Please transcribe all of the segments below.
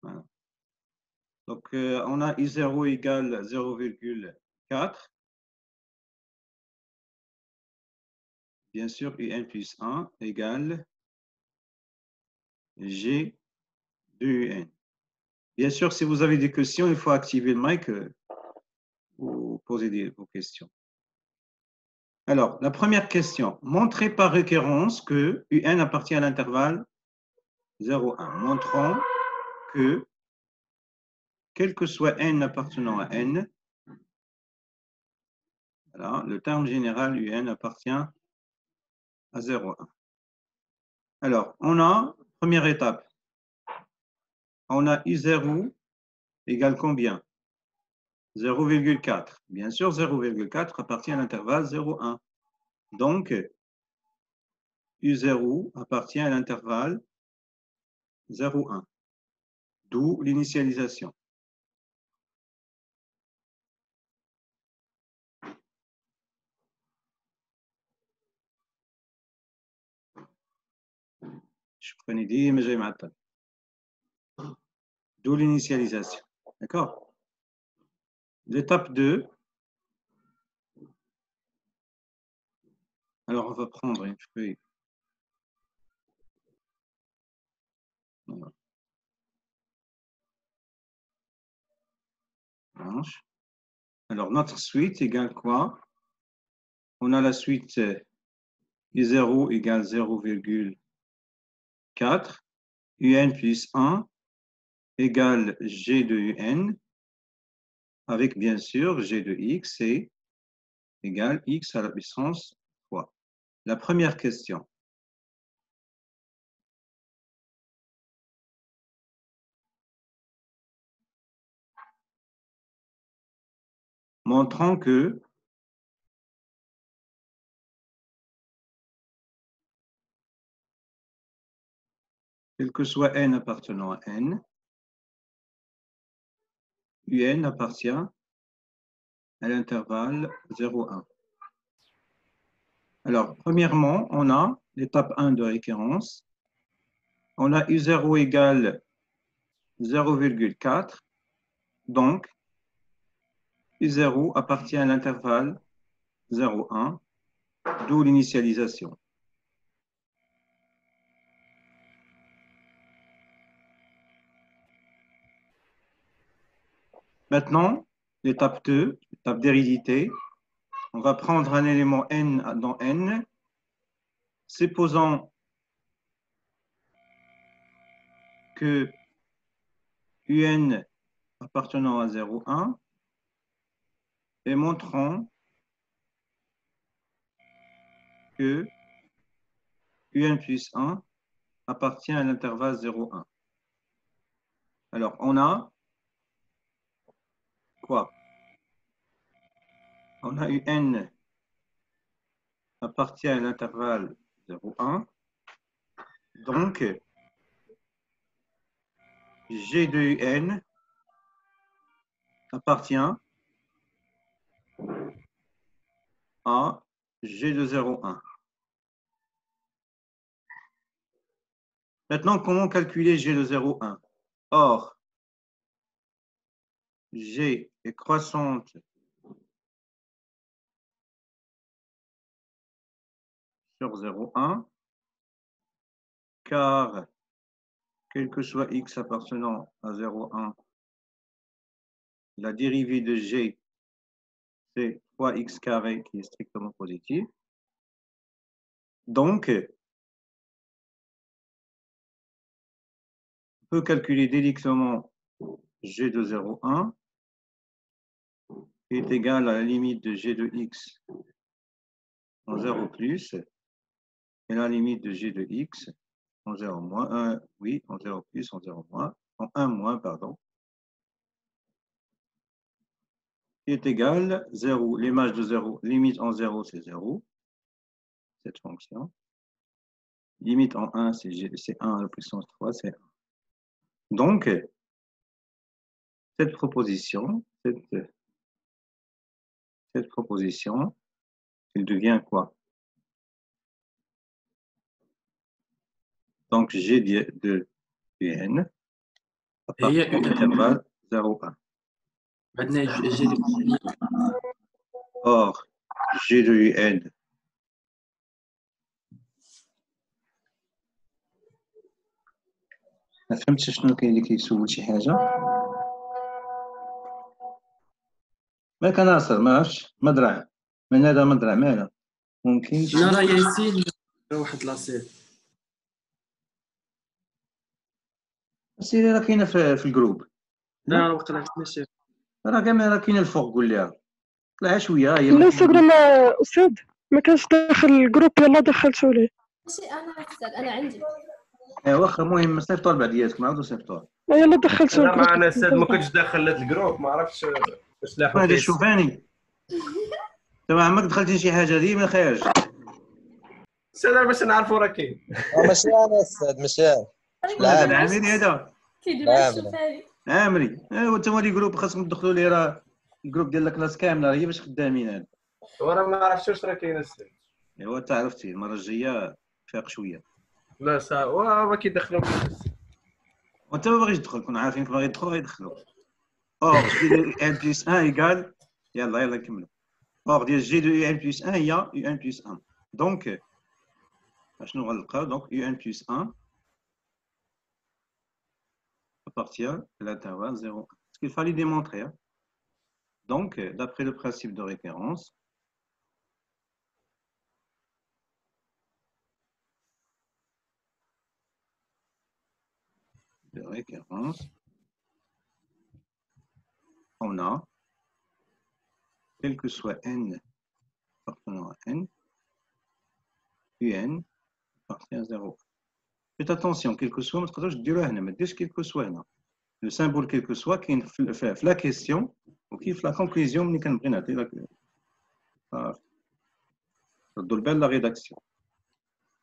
Voilà. Donc, on a I0 égale 0,4. Bien sûr, UN plus 1 égale G de UN. Bien sûr, si vous avez des questions, il faut activer le mic ou poser vos questions. Alors, la première question. Montrez par récurrence que UN appartient à l'intervalle 0,1. Montrons que, quel que soit N appartenant à N, voilà, le terme général UN appartient à 0,1. Alors, on a, première étape, on a I0 égale combien? 0,4. Bien sûr, 0,4 appartient à l'intervalle 0,1. Donc, U0 appartient à l'intervalle 0,1. D'où l'initialisation. Je prenais dit, mais j'ai matin. D'où l'initialisation. D'accord? L'étape 2. Alors, on va prendre une feuille. Voilà. Blanche. Alors, notre suite égale quoi? On a la suite I0 égale 0,4. UN plus 1 égale G de UN, avec bien sûr G de X est égale X à la puissance 3. La première question. Montrant que quel que soit N appartenant à N, UN appartient à l'intervalle 0,1. Alors, premièrement, on a l'étape 1 de récurrence. On a U0 égale 0,4. Donc, U0 appartient à l'intervalle 0,1, d'où l'initialisation. Maintenant, l'étape 2, l'étape d'hérédité. On va prendre un élément N dans N, supposant que UN appartenant à 0,1 et montrant que UN plus 1 appartient à l'intervalle 0,1. Alors, on a quoi? On a UN appartient à l'intervalle 0,1. Donc, G de UN appartient à G de 0,1. Maintenant, comment calculer G de 0,1? Or, G est croissante sur 0,1, car quel que soit x appartenant à 0,1, la dérivée de G, c'est 3x carré qui est strictement positif. Donc, on peut calculer directement G de 0,1 est égal à la limite de G de x en 0 plus et la limite de G de x en 0 moins, oui, en 0 plus, en 0 moins, en 1 moins, pardon, qui est égal 0, l'image de 0, limite en 0, c'est 0, cette fonction. Limite en 1, c'est 1 à la puissance 3, c'est 1. Donc, cette proposition, elle devient quoi? Donc, G de n à partir de l'intervalle 0, 1. عندنا جي دو Or, G de UN. ما فهمتش شنو كاين اللي كيسول شي حاجه. مالك ناصر ما عرفتش مدرع من هذا مدرع مالا ممكن لا راه ياسين واحد لاسيت سيري راه كاينه في الجروب. لا راه وقيلا ماشي راه كاع راه كاينه الفوق قول لها طلع شويه هي الانستغرام استاذ ما كانش داخل الجروب يلا دخلتو ليه ماشي انا استاذ انا عندي واخا المهم صيفطوا بعضياتكم عاودوا صيفطوها يلا دخلتو لا معنا استاذ ما كنتش داخل لهاد الجروب ما عرفتش واش لاحو هذا فيه شوفاني تما عمرك دخلتي شي حاجه ديما خارج استاذ باش نعرفوا راه كاين ماشي انا استاذ ماشي انا هذا العامري هذا كيدير معايا الشوفاني عامري ايوا انتما لي جروب خاصكم تدخلوا ليه راه الجروب ديال الكلاس كامله هي باش خدامين هذا وراه ما عرفتش واش راه كاين استاذ ايوا انت عرفتي المره الجايه فاق شويه لا سا ما كيدخلوا وانت ما باغيش تدخل كنا عارفين باغي يدخلوا غيدخلوا اور جي دو ان بلس 1 ايكال يلا نكملوا اور ديال جي دو ان بلس 1 هي يو ان بلس 1 دونك شنو غنلقاو دونك يو ان بلس 1 à partir de l'intervalle 0. Ce qu'il fallait démontrer. Donc, d'après le principe de référence, on a, quel que soit n appartenant à n, un appartient à 0. Faites attention, quel que soit, quel que soit. Le symbole quel que soit qui fait la question ou qui fait la conclusion la rédaction.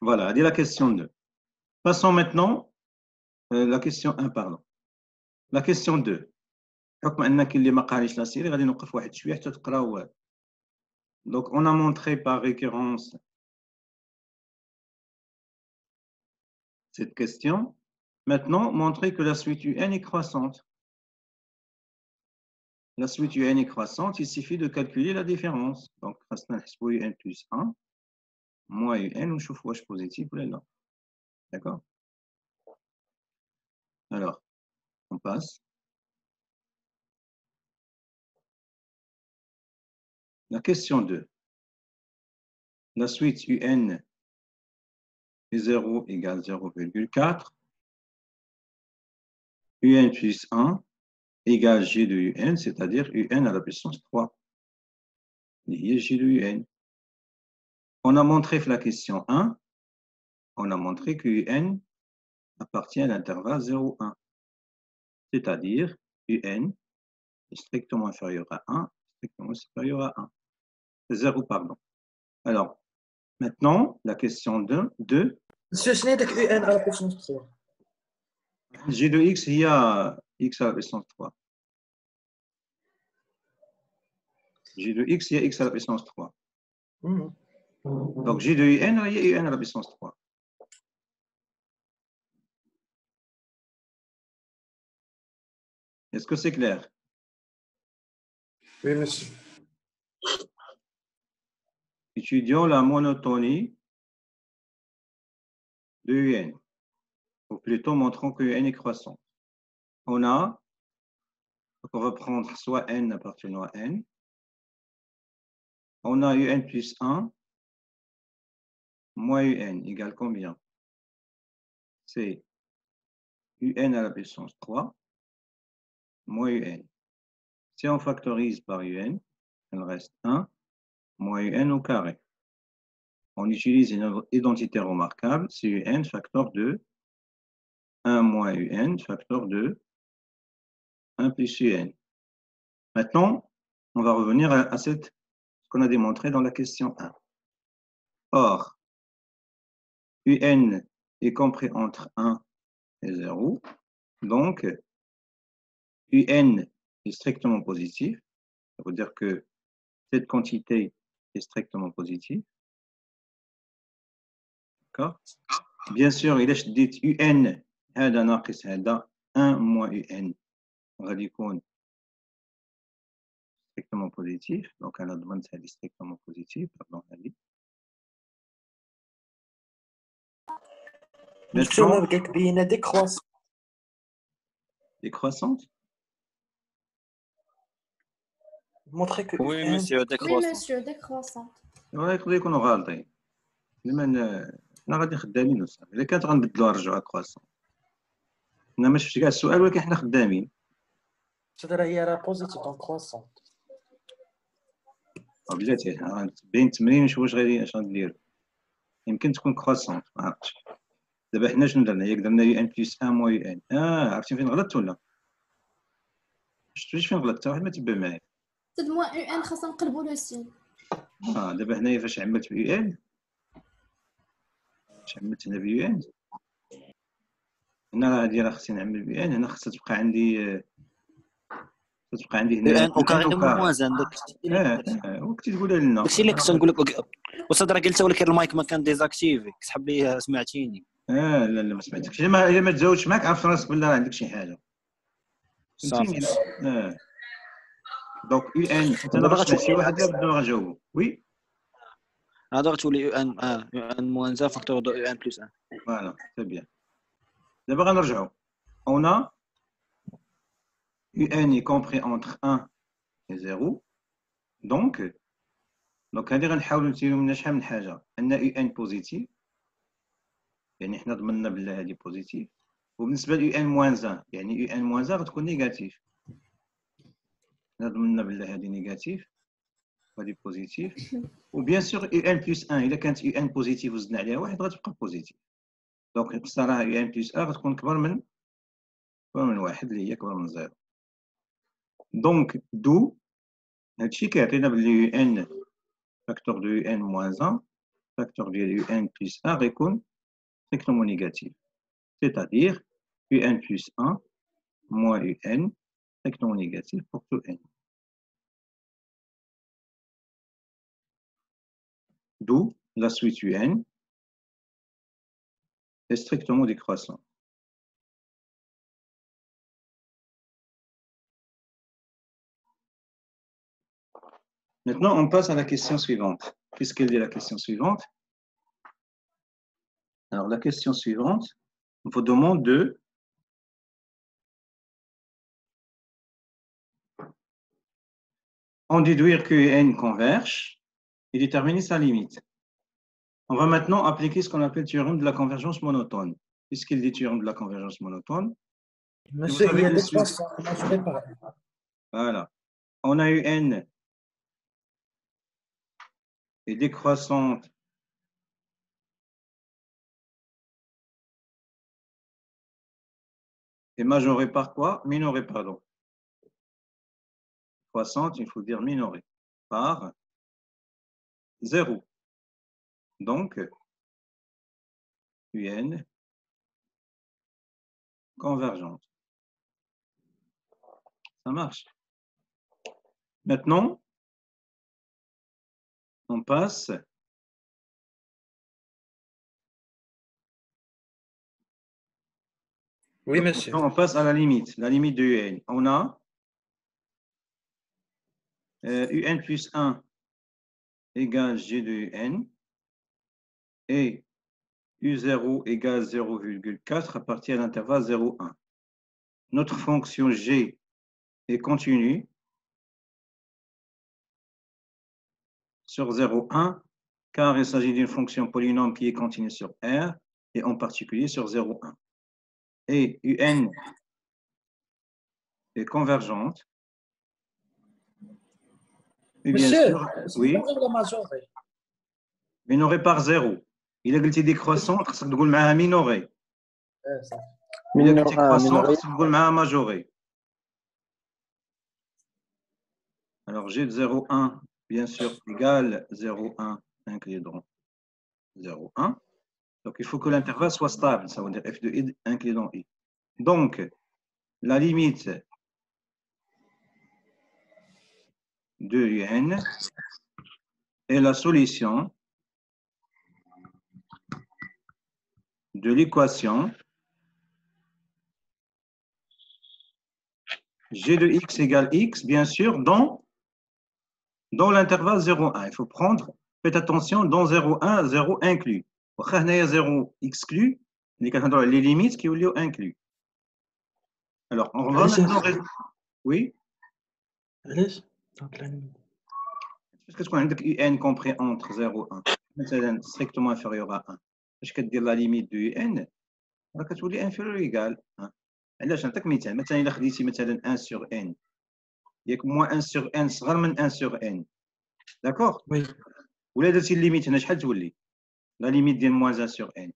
Voilà, dit la question 2. Passons maintenant la question 1, pardon. La question 2. بحكم ان كاين اللي ما قاريش لا سيري غادي نوقف واحد شويه حتى تقراو. Donc on a montré par récurrence cette question. Maintenant, montrer que la suite UN est croissante. La suite UN est croissante, il suffit de calculer la différence. Donc, UN plus 1, moins UN, ou je positif, ou là. D'accord? Alors, on passe. La question 2. La suite UN est 0 égale 0,4. UN plus 1 égale G de UN, c'est-à-dire UN à la puissance 3. Lié G de UN. On a montré que la question 1, on a montré que UN appartient à l'intervalle 0,1. C'est-à-dire UN est strictement inférieur à 1, strictement supérieur à 1. 0, pardon. Alors, maintenant, la question 2. Monsieur, شنو هذاك UN à la puissance 3 G de X, il y a X à la puissance 3. G de X, il y a X à la puissance 3. Donc, G de UN, il y a UN à la puissance 3. Est-ce que c'est clair? Oui, monsieur. Étudions la monotonie de UN. Ou plutôt, montrons que UN est croissant. On va prendre soit N appartenant à N. On a UN plus 1 moins UN égale combien? C'est UN à la puissance 3 moins UN. Si on factorise par UN, il reste 1 moins UN au carré. On utilise une identité remarquable, c'est UN facteur 2, 1 moins UN facteur 2, 1 plus UN. Maintenant, on va revenir à ce qu'on a démontré dans la question 1. Or, UN est compris entre 1 et 0, donc UN est strictement positif, ça veut dire que cette quantité est strictement positive. D'accord? Bien sûr, il est dit UN هذا ناقص هذا 1 moins UN غادي يكون strictement positif. Donc, أنا ضمنت هذه strictement positif. Pardon, هذه. نشوف ما Maintenant, بقى كبينه ديكروس décroissante. montrer que Oui, UN monsieur, Oui, décroissant. monsieur, décroissante. يقدر يكونوا غالطين. حنا غادي خدامين وصافي. إلا كانت غنبدلوها نرجعوها كرواسون. أنا ما شفتش كاع السؤال ولكن حنا خدامين. c'est-à-dire هي راه بوزيتيف دونك كروسون بلاتي حنا باين التمرين نشوف اش غنديرو. يمكن تكون كرواسونت ما عرفتش. دابا حنا شنو درنا؟ ياك درنا يو ان بلس 1 موا يو ان. عرفتي فين غلطت ولا؟ شفتي فين غلطت؟ حتى واحد ما تبع معايا. زد موان يو ان خاصنا نقلبوا لو سين. دابا هنايا فاش عملت بيو ان، عملت هنا بيو ان، هنا غادي راه خصني نعمل بيو ان، هنا خصها تبقى عندي هنا ان او كاري موان زان وكنتي تقولها لنا. داكشي اللي كنت نقول لك واستاذ راه قلت ولكن المايك ما كان ديزاكتيفي كتحب لي سمعتيني. لا ما سمعتكش. الا ما تزاوجش معاك عرف راسك بلا عندك شي حاجه. صافي. دونك يو ان انت دابا راه سمعت شي واحد غتولي اللي غنجاوبو. وي هذا غتولي يو ان موان زان فاكتور دو يو ان بلس 1. فوالا سي بيان. دابا غنرجعو. On a UN est compris entre 1 et 0. Donc هادي غنحاولو نديرو منها شحال من حاجة. أن UN بوزيتيف، يعني حنا ضمننا بلي هادي بوزيتيف. وبالنسبة ل UN موان 1 يعني UN موان 1 غتكون نيجاتيف. حنا ضمننا بلي هادي نيجاتيف وهادي بوزيتيف. وبيان سور UN بلس 1 إلا كانت UN بوزيتيف وزدنا عليها واحد غتبقى بوزيتيف. دونك بصراحة UN بلس 1 غتكون كبر من واحد اللي هي كبر من 0. دونك دو هادشي كيعطينا بلي يو ان فاكتور دو يو ان موان 1 فاكتور ديال يو ان بلس 1 غيكون strictement négatif. C'est-à-dire un plus 1 moins un strictement négatif pour tout n. D'où la suite un est strictement décroissant. Maintenant, on passe à la question suivante. Qu'est-ce qu'elle dit la question suivante? Alors, la question suivante vous demande de en déduire que n converge et déterminer sa limite. On va maintenant appliquer ce qu'on appelle le théorème de la convergence monotone. Qu'est-ce qu'il dit théorème de la convergence monotone? monsieur il y a des croissants mesurés par Voilà. On a eu n est décroissante et majorée par quoi? Minorée, pardon. Croissante, il faut dire minorée par 0. Donc, un convergente. Ça marche. Maintenant, on passe oui monsieur on passe à la limite de un. On a un plus 1 égale g de un et u0 égale 0,4 à partir de l'intervalle 0,1. Notre fonction g est continue sur 0,1 car il s'agit d'une fonction polynôme qui est continue sur R et en particulier sur 0,1. Et UN est convergente. Et bien monsieur sûr, oui, minorée par 0. Il a قلتي décroissante, خصك تقول معاها minorée. Il a قلتي croissante, خصك تقول معاها majorée. Alors G de 0,1, bien sûr, égale 0,1 inclinant 0,1. Donc il faut que l'intervalle soit stable, ça veut dire f de i inclinant i. Donc la limite de un est la solution de l'équation G de x égale x, bien sûr, dans l'intervalle 0,1. Il faut prendre, faites attention, dans 0,1, 0 inclus. Il y a 0 exclu, les limites qui ont lieu inclus. Alors, on va maintenant résoudre. Oui? Parce que tu as un compris entre 0 et 1, strictement inférieur à 1. Parce que la limite de un, elle est inférieure ou égale 1. علاش نعطيك مثال مثلا الا خديتي مثلا 1 sur n ياك moins 1 sur n صغر من 1 sur n داكوغ ولا درتي الليميت هنا شحال تولي لا ليميت ديال moins 1 sur n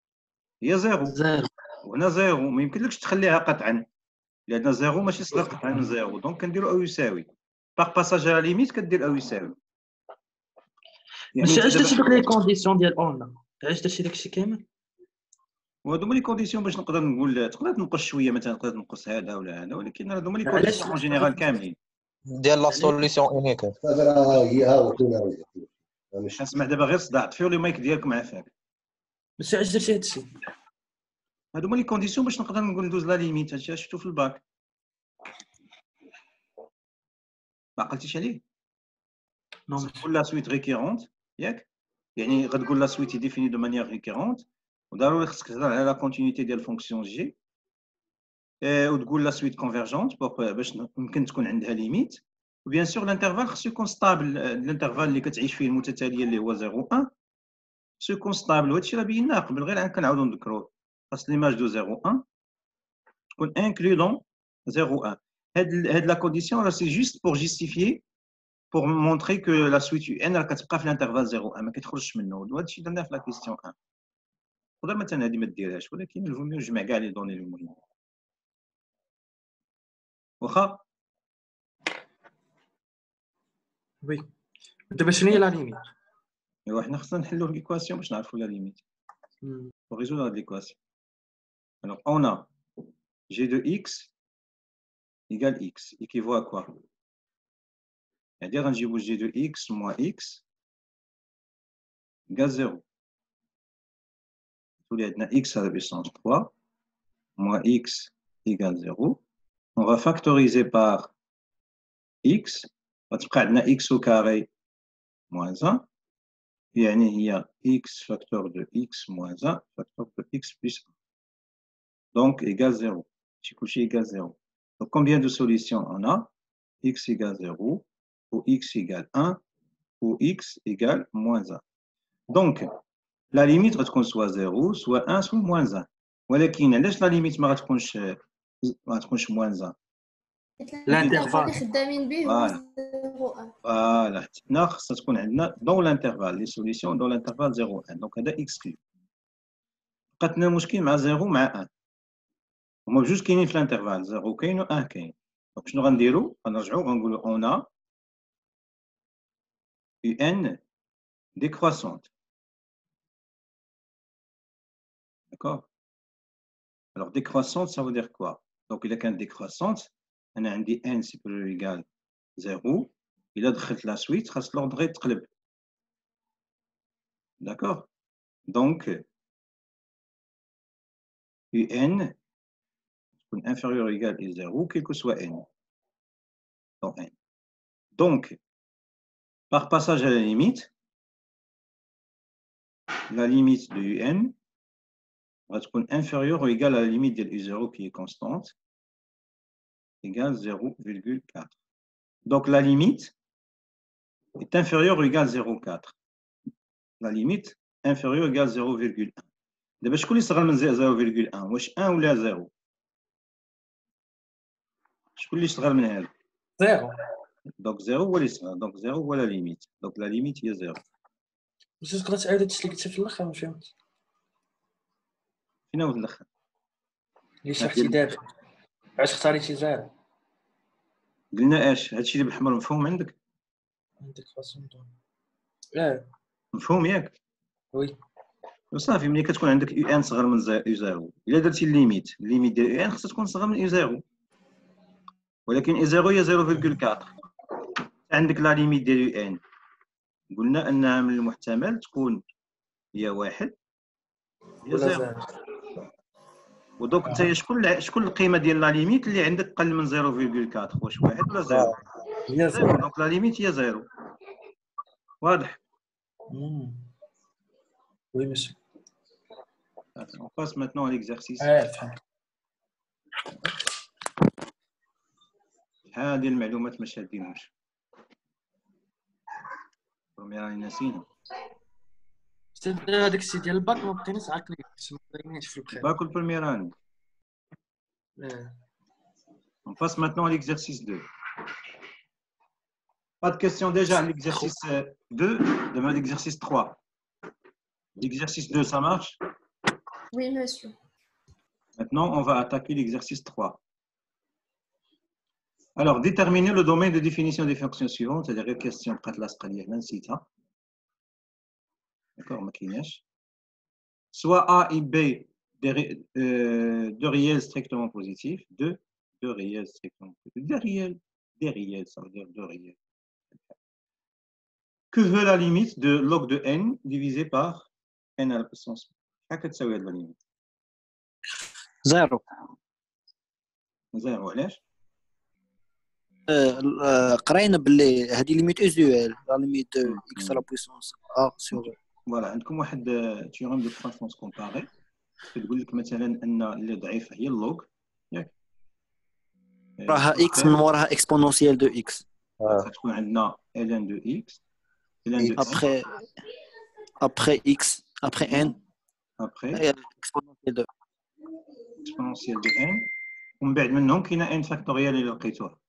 هي 0 وهنا 0 ما يمكنلكش تخليها قطعا لان 0 ماشي صغر قطعا من 0 دونك كنديرو او يساوي باغ باساج على ليميت كدير او يساوي ماشي علاش درتي دوك لي كونديسيون ديال اون علاش درتي داكشي كامل وهادو هما لي كونديسيون باش نقدر نقول تقدر تنقص شويه مثلا تقدر تنقص هذا ولا هذا ولكن هادو هما لي كونديسيون اون جينيرال كاملين ديال لا سوليسيون اونيك. اسمع دابا غير صداع طفيو لي مايك ديالكم عافاك ماشي علاش درتي هادشي هادو هما لي كونديسيون باش نقدر نقول ندوز لا ليميت هادشي شفتو في الباك ما عقلتيش عليه تقول لا سويت ريكيرونت ياك يعني غتقول لا سويت ديفيني دو مانيير ريكيرونت وضروري خصك تهضر على لا كونتينيتي ديال الفونكسيون جي وتقول لا سويت كونفيرجونت باش ممكن تكون عندها ليميت وبيان سور الانترفال خصو يكون ستابل الانترفال اللي كتعيش فيه المتتاليه اللي هو 0 1 خصو يكون ستابل وهادشي راه بيناه قبل غير كنعاودو نذكروه خاص ليماج دو 0 1 تكون انكلو دون 0 1 هاد لا كونديسيون راه سي جوست بور جيستيفيي pour montrer que la suite UN راه كتبقى في الانترفال 0 1 ما كتخرجش منه وهادشي درناه في لا كيستيون 1 نقدر مثلا هذه ما ديرهاش ولكن الفو ميو نجمع كاع لي دوني المهمين واخا وي دابا شنو هي لا ليميت ايوا حنا خصنا نحلوا ليكواسيون باش نعرفوا لا ليميت pour résoudre l'équation alors on a g de x égale x équivaut à quoi c'est-à-dire غنجيبو g de x moins x égale 0 تولي عندنا x à la puissance 3 moins x égale 0 on va factoriser par x غتبقى عندنا x au carré moins 1 يعني هي x facteur de x moins 1 facteur de x plus 1 donc égale 0 c'est couché égale 0 donc combien de solutions on a x égale 0 ou x égale 1 ou x égale moins 1 donc la limite غتكون soit 0 soit 1 soit moins 1 ولكن علاش la limite ما غتكونش moins 1 الانترفال خدامين به هو 0 فوالا حنا خصها تكون عندنا دون الانترفال لي سوليسيون دون الانترفال 0 1 دونك هذا اكسكلو بقات لنا مشكل مع 0 مع 1 هما بجوج كاينين في الانترفال 0 كاين و 1 كاين دونك شنو غنديرو غنرجعو غنقولو اون ان décroissante. D'accord? Alors, décroissante, ça veut dire quoi? Donc, il y a qu'une décroissante. On a un n supérieur ou égal 0. Il a de la suite, l'ordre est très. D'accord? Donc, un inférieur ou égal à 0, quel que soit n. Donc, par passage à la limite de un va être inférieure ou égale à la limite de U0 qui est constante, égale 0,4. Donc la limite est inférieure ou égale à 0,4. La limite inférieure ou égale à 0,1. D'abord, je connais ça 0,1. Wesh 1 ou 0? Je connais ça 0. Donc 0 ou donc 0 ou la limite. Donc la limite est 0. باش تقدر تعاود هادشي اللي قلتي في الاخر ما فهمتش فين هو الاخر اللي شرحتي دابا علاش اختاريتي 0 قلنا اش هادشي اللي بالحمر مفهوم عندك فاسون دون مفهوم ياك وي وصافي ملي كتكون عندك يو ان صغر من يو 0 الا درتي الليميت ديال يو ان خصها تكون صغر من يو 0 ولكن يو 0 هي 0,4 عندك لا ليميت ديال يو ان قلنا انها من المحتمل تكون هي 1 هي 0 ودوك انت شكون القيمه ديال لا ليميت اللي عندك قل من 0.4 واش واحد ولا زيرو؟ هي زيرو. دونك لا ليميت هي زيرو. واضح؟ وي ماشي. On passe maintenant à l'exercice. فهمت. هذه المعلومات ما شادينهمش. بروميير ناسينا. استاذ هذاك الشيء ديال الباك ما بقيناش عاقلين ما بقيناش في البخير. باك البروميير année. On passe maintenant à l'exercice 2. Pas de question déjà à l'exercice 2, demain l'exercice 3. L'exercice 2, ça marche? Oui, monsieur. Maintenant, on va attaquer l'exercice 3. Alors, déterminer le domaine de définition des fonctions suivantes, c'est-à-dire les questions de la scalière, d'accord, maquinage. Soit A et B, deux réels strictement positifs, deux réels strictement positifs, des réels, ça veut dire deux réels. Que veut la limite de log de n divisé par n à la puissance? Qu'est-ce que ça veut dire la limite? زيرو. زيرو علاش؟ قرينا باللي هذه ليميت اوزيوال لا ليميت اكس لا بويسونس ا سور. فوالا عندكم واحد تيوريم دو كروسونس كومباري كتقول لك مثلا ان اللي ضعيف هي اللوغ ياك راها اكس من وراها اكسبونونسيال دو اكس. غتكون عندنا ln دو اكس ln دو après x après n après exponentielle de n ومن بعد منهم كاينه n فاكتوريال اللي لقيتوها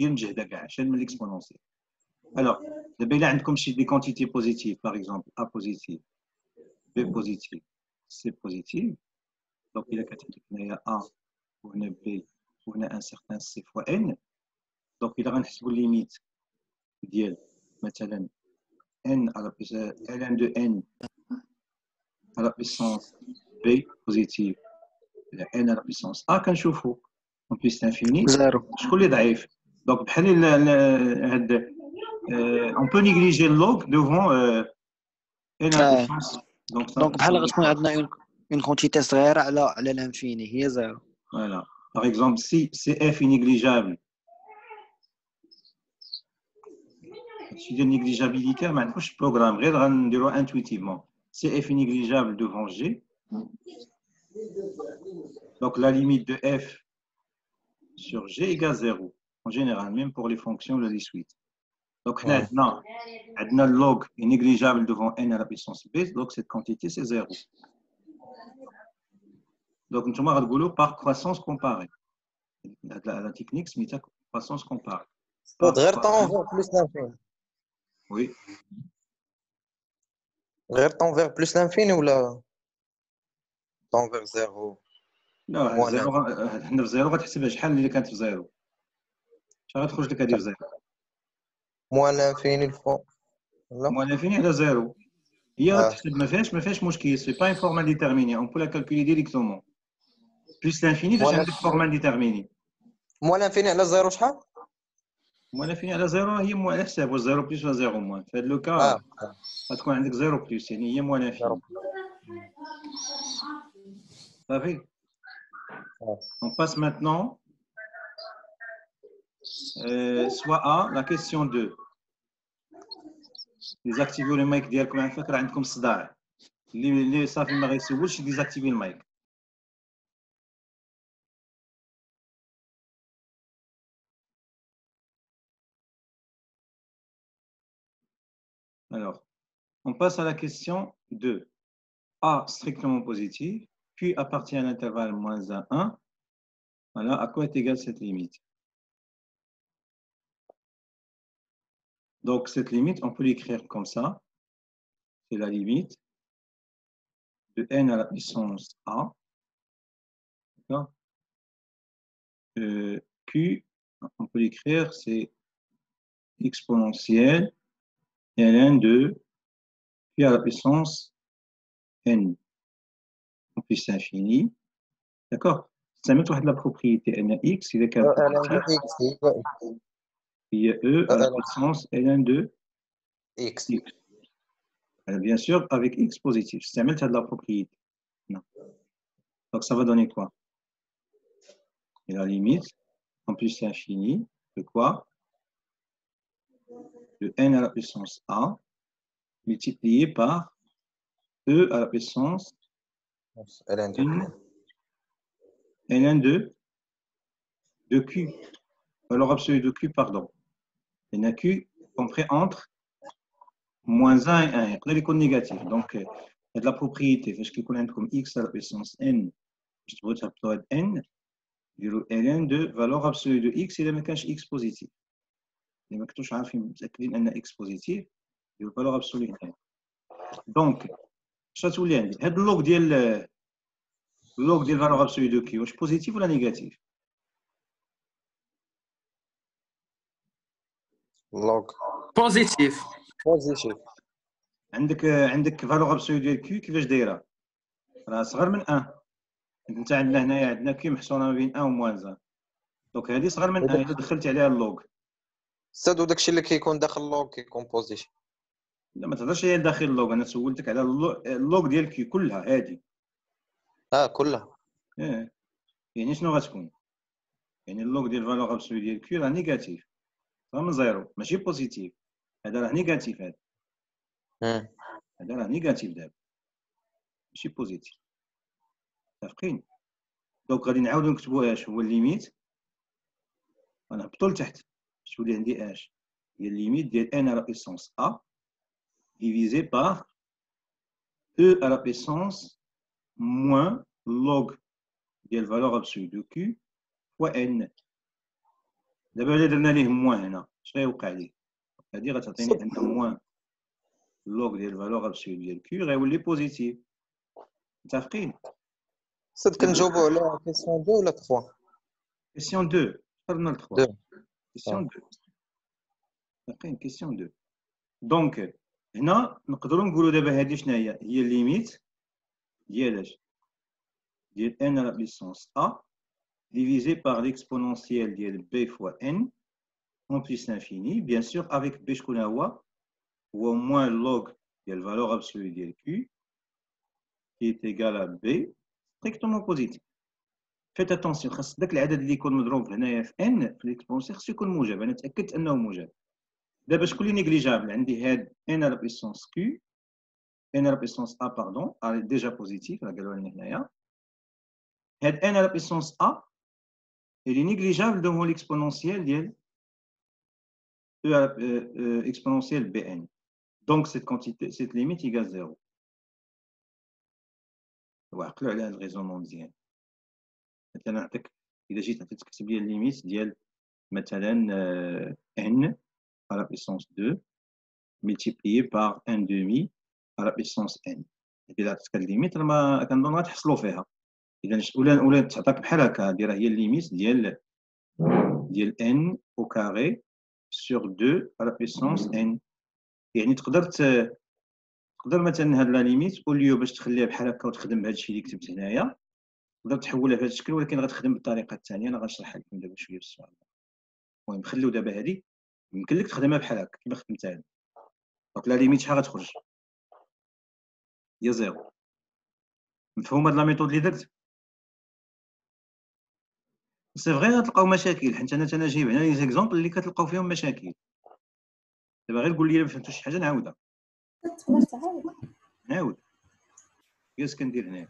هي مجهده كاع شحال من الاكسبونونسيال. الوغ دابا الا عندكم شي دي كونتيتي بوزيتيف باغ اكزومبل a بوزيتيف b بوزيتيف c بوزيتيف دونك الا كانت عندك هنايا a وهنا b وهنا ان سيغتان c فوا n دونك الا غنحسبوا الليميت ديال مثلا n à la puissance ln de n à la puissance b positive n à la puissance a كنشوفوا en puissance infinie زيرو. شكون اللي ضعيف دونك بحال هاد on peut négliger le log devant n à la puissance دونك بحال غتكون عندنا اون كونتيتي صغيره على الانفيني هي زيرو. Voilà. Par exemple, si CF est négligeable, si je négligeabilité, je programmerai intuitivement. CF est négligeable devant G. Donc la limite de F sur G égale 0. En général, même pour les fonctions de la suite. Donc le log est négligeable devant n à la puissance b, donc cette quantité c'est 0. Donc nous allons par croissance comparée. La technique c'est croissance comparée. غير طون بلس لانفيني. Oui. غير طون فيغ بلس لانفيني ولا طون فيغ زيرو؟ لا زيرو حنا في زيرو غتحسبها شحال اللي كانت في زيرو شحال غتخرج لك هذه في زيرو موان لانفيني الفوق ولا موان لانفيني على زيرو هي غتحسب ما فيهاش مشكل سي با ان فورمال ديتيرميني اون بو لا كالكولي ديريكتومون بلس لانفيني فاش عندك فورمال ديتيرميني موان لانفيني على زيرو شحال؟ موان لانفيني على زيرو هي موان على حساب واش زيرو بلس ولا زيرو موان في هذا لو كا غتكون عندك زيرو بلس يعني هي موان لانفيني صافي. On passe maintenant soit à la question 2. Désactivez le mic ديالكم على فكرة عندكم صداع اللي صافي ما غيسولش ديزاكتيفي المايك. Alors, on passe à la question 2. A strictement positif, puis appartient à l'intervalle moins 1, 1. Voilà, à quoi est égale cette limite? Donc, cette limite, on peut l'écrire comme ça. C'est la limite de n à la puissance a. D'accord? Q, on peut l'écrire, c'est exponentielle ln de q à la puissance n en plus infini. D'accord? Ça met la propriété n à x, il est il y a e à la puissance ln de x. Bien sûr, avec x positif. Ça met de la propriété. Non. Donc, ça va donner quoi? Et la limite, en plus l'infini, de quoi? De n à la puissance a multiplié par e à la puissance ln ln de q. Valeur absolue de q, pardon. Il y a q compris entre moins 1 et 1. Il y a négatif. Donc, il y a de la propriété. Parce que comme x à la puissance n, je trouve que ça peut être n, ln de valeur absolue de x, il y a x positif. Il y a كنتوش عارفين متأكدين أن x positif, il y a valeur absolue n. Donc, شنو تولي عندي؟ هاد اللوغ ديال valeur absolue de q واش بوزيتيف ولا نيجاتيف؟ log بوزيتيف. بوزيتيف. عندك valeur absolue ديال q كيفاش دايره؟ راه صغر من 1. انت عندنا هنايا عندنا q محصوره ما بين 1 و موان 1. دونك هذه صغر من 1 الا دخلت عليها اللوغ. استاذ وداكشي اللي كيكون داخل لوغ كيكون بوزيتيف. لا ما تهضرش هي داخل اللوغ، انا سولتك على اللوغ ديال q كلها هذه. كلها. يعني شنو غتكون؟ يعني اللوغ ديال valeur absolue ديال q راه نيجاتيف. راه من زيرو ماشي بوزيتيف. هذا راه نيجاتيف هذا. هذا راه نيجاتيف دابا ماشي بوزيتيف. متفقين؟ دونك غادي نعاودو نكتبو اش هو الليميت. غنهبطو لتحت باش تولي عندي اش هي الليميت ديال n à la puissance a divisé par e à la puissance moins log ديال valeur absolue de q fois n. دابا الا درنا ليه موان هنا اش غيوقع ليه؟ هادي غتعطيني ان موان log ديال valeur absolue ديال q غيولي بوزيتيف. متفقين؟ استاذ كنجاوبوا على كيسيون 2 ولا 3؟ كيسيون 2 قربنا ل 3. 2. كيسيون 2. متفقين؟ كيسيون 2. دونك هنا نقدروا نقولوا دابا هذه شنو هي؟ هي الليميت ديال اش؟ ديال n à la puissance a divisé par l'exponentielle ديال b fois n en plus l'infini, bien sûr avec b شكون هو moins log ديال valeur absolue ديال q qui est égal à b strictement positif. Faites attention خاص داك العدد اللي يكون مضروب هنايا في n في l'exponentielle خصو يكون موجب. انا تاكدت انه موجب. دابا شكون اللي نيجليجابل؟ عندي هاد n à la puissance q n à la puissance a pardon déjà positif راه قالوا لنا هنايا. هاد n à la puissance a il est négligeable devant l'exponentielle ديال exponentielle bn. Donc cette quantité, cette limite égale 0. وعقلوا على هاد الريزونمون مزيان. مثلا نعطيك الا جيت عطيتك تكتب لي الليميت ديال مثلا n à la puissance 2 multiplié par 1 demi à la puissance n. الا عطيتك هاد الليميت راه ما كنظن غتحصلوا فيها. اذا ولا تعطاك بحال هكا هادي راه هي الليميت ديال n au carré sur 2 à la puissance n. يعني تقدر مثلا هاد لا ليميت اوليو باش تخليها بحال هكا وتخدم بهذا الشيء اللي كتبت هنايا تقدر تحولها في هذا الشكل، ولكن غتخدم بالطريقه الثانيه. انا غنشرحها لكم دابا شويه في السؤال. المهم خليو دابا هذه يمكن لك تخدمها بحال هكا كيما خدمتها هذه. دونك لا ليميت شحال غتخرج؟ هي زيرو. مفهوم هاد لا ميثود اللي درت؟ سي فغي غتلقاو مشاكل حيت انا جايب هنا لي زيكزامبل اللي كتلقاو فيهم مشاكل. دابا غير قول لي الا ما فهمتوش شي حاجه نعاودها. تقدر تعاود. نعاود كيفاش كندير هنايا؟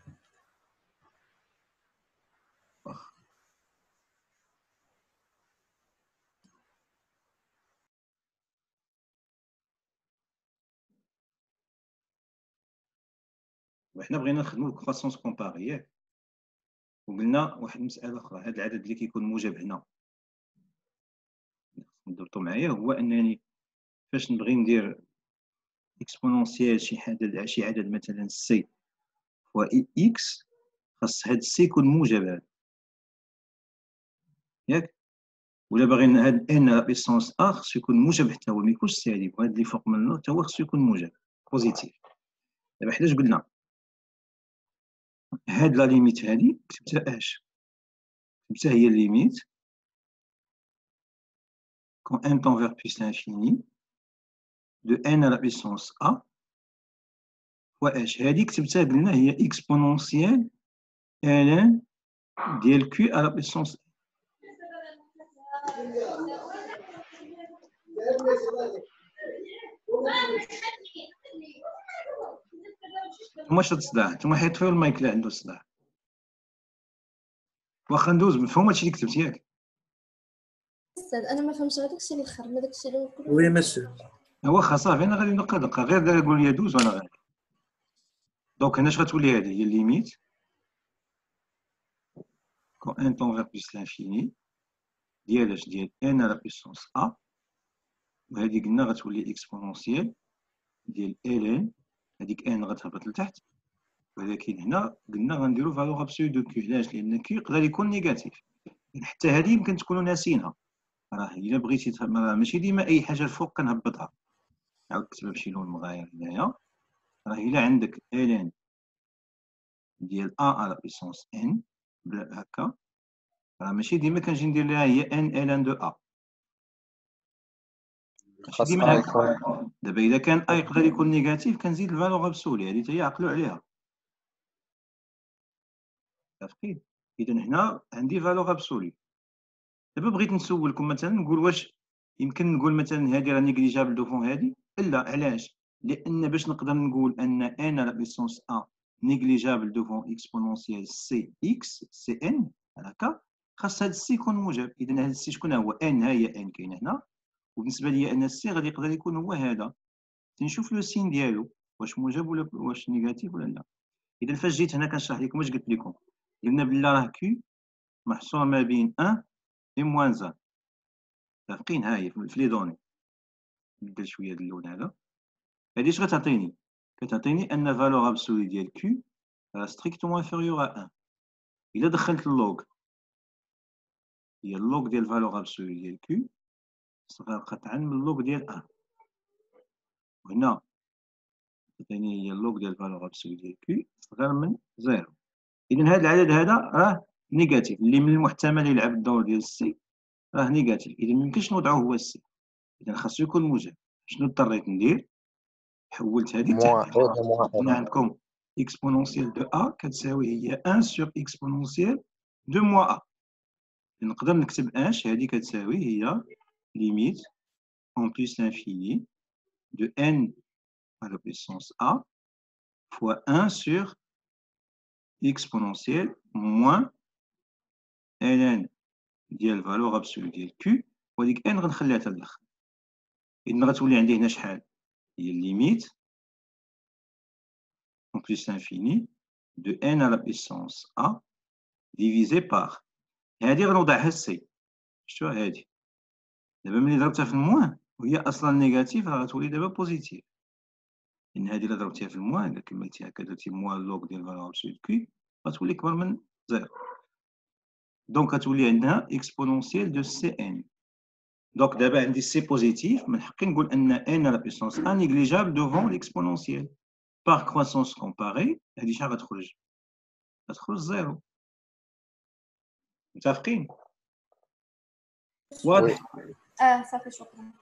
وحنا بغينا نخدموا الكرواسونس كومباري ياك، وقلنا واحد المساله اخرى. هذا العدد اللي كيكون موجب هنا ضبطوا معايا هو انني فاش نبغي ندير اكسبونونسيال شي عدد مثلا سي فوا اكس خاص هاد سي يكون موجب هذا ياك، ولا باغي هاد ان على بيسونس ا خصو يكون موجب حتى هو ما يكونش سالب، وهاد اللي فوق منه حتى هو خصو يكون موجب بوزيتيف. دابا حناش قلنا هاد لا ليميت هادي كتبتها اش؟ كتبتها هي الليميت quand n tend vers plus l'infini de n à la puissance a fois h. هذه كتبتها قلنا هي اكسبونونسيال ln ديال Q à la puissance نتوما شاد الصداع، نتوما حيطفيو المايك اللي عنده الصداع. واخا ندوز مفهوم هادشي اللي كتبت ياك؟ استاذ انا ما فهمتش غير داكشي اللي الاخر، ما داكشي اللي كله. وي مسيو. واخا صافي انا غادي نبقى دقه، غير قول لي دوز وانا غادي. دونك هنا اش غتولي هادي هي الليميت quand n tend vers plus l'infini ديال اش ديال n à la puissance a، وهادي قلنا غتولي اكسبونونسيال ديال ln، هذيك n غتهبط لتحت، ولكن هنا قلنا غنديرو فالور ابسولو دو كيو. علاش؟ لان كيو يقدر يكون نيجاتيف، حتى هذه يمكن تكونوا ناسينها. راه الا بغيتي ماشي ديما اي حاجه الفوق كنهبطها. عاود كتبها بشي لون مغاير هنايا. راه الا عندك ln ديال a على بيسونس n هكا، راه ماشي ديما كنجي ندير لها هي n ln دو a، ماشي ديما خاصها هكا. يكون دابا الا كان a يقدر يكون نيجاتيف كنزيد الفالور ابسولي، هذه حتى هي عقلوا عليها. متفقين؟ اذا هنا عندي فالور ابسولي. دابا بغيت نسولكم مثلا نقول واش يمكن نقول مثلا هذه راه نيجليجابل دو فون هذه؟ لا. علاش؟ لان باش نقدر نقول ان n على بيسونس a نيجليجابل دو فون اكسبونونسيال سي اكس سي ان هكا، خاص هذا السي يكون موجب. اذا هذا السي شكون هو؟ n، ها هي n كاينه هنا، وبالنسبه لي ان السي غادي يقدر يكون هو هذا. تنشوف لو سين ديالو واش موجب ولا واش نيجاتيف ولا لا. اذا فاش جيت هنا كنشرح لكم واش قلت لكم، قلنا بلا راه كيو محصور ما بين 1 و موان 1. متفقين؟ ها هي في لي دوني. نبدل شويه د اللون هذا. هادي اش غتعطيني؟ كتعطيني ان فالور ابسولي ديال كيو راه ستريكتومون انفيريور ا 1. الا دخلت اللوغ، هي اللوغ ديال فالور ابسولي ديال كيو صغار قطعا من اللوغ ديال 1، وهنا عطيني هي اللوغ ديال فالور ابسولي ديال كيو صغار من 0. اذا هذا العدد هذا راه نيجاتيف، اللي من المحتمل يلعب الدور ديال السي راه نيجاتيف، اذا ميمكنش نوضعوه هو السي، اذا خاصو يكون موجب. شنو اضطريت ندير؟ حولت هذه موان لتحت. إيه موان هنا عندكم اكسبونونسيال دو ا كتساوي هي 1 سور اكسبونونسيال دو موا ا. نقدر نكتب اش هذه كتساوي هي ليميت اون بليس لانفيني دو n à la puissance a fois 1 sur exponentielle moins ln ديال فالور ابسولو ديال q، وهذيك n غنخليها حتى الاخر. اذا غتولي عندي هنا شحال؟ هي ليميت en plus l'infini de n à la puissance a divisé par هذه غنوضعها السي. شتوها هذه؟ دابا ملي ضربتها في الموان وهي اصلا نيجاتيف راه غتولي دابا بوزيتيف، لان هذه الا ضربتيها في الموان الا كملتي هكا درتي موان لوغ ديال فالور ابسولو كي غتولي كبر من 0. دونك غتولي عندنا اكسبونونسيال دو سي ان. دونك دابا عندي سي بوزيتيف، من حقي نقول ان ان على بيسونس ان نيجليجابل دوفون ليكسبونونسيال. باغ كرواسونس كومباري هذه شحال غتخرج؟ غتخرج 0. متفقين؟ واضح؟ صافي شكرا.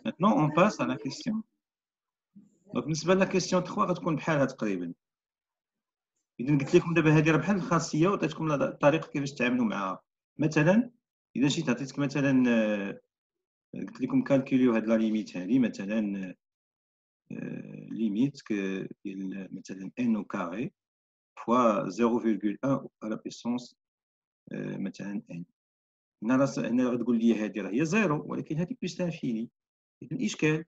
Maintenant, on passe à la question. Donc, بالنسبة لا question 3 غتكون بحالها تقريبا. إذا قلت لكم دابا هذه راه بحال الخاصية وعطيتكم الطريقة كيفاش تتعاملوا معها. مثلا إذا جيت عطيتك مثلا قلت لكم كالكوليو هاد لا ليميت هذه مثلا ليميت ديال مثلا n au carré fois 0,1 à la puissance مثلا n. هنا غتقول لي هذه راه هي 0 ولكن هذه بلس لانفيني. إذا الإشكال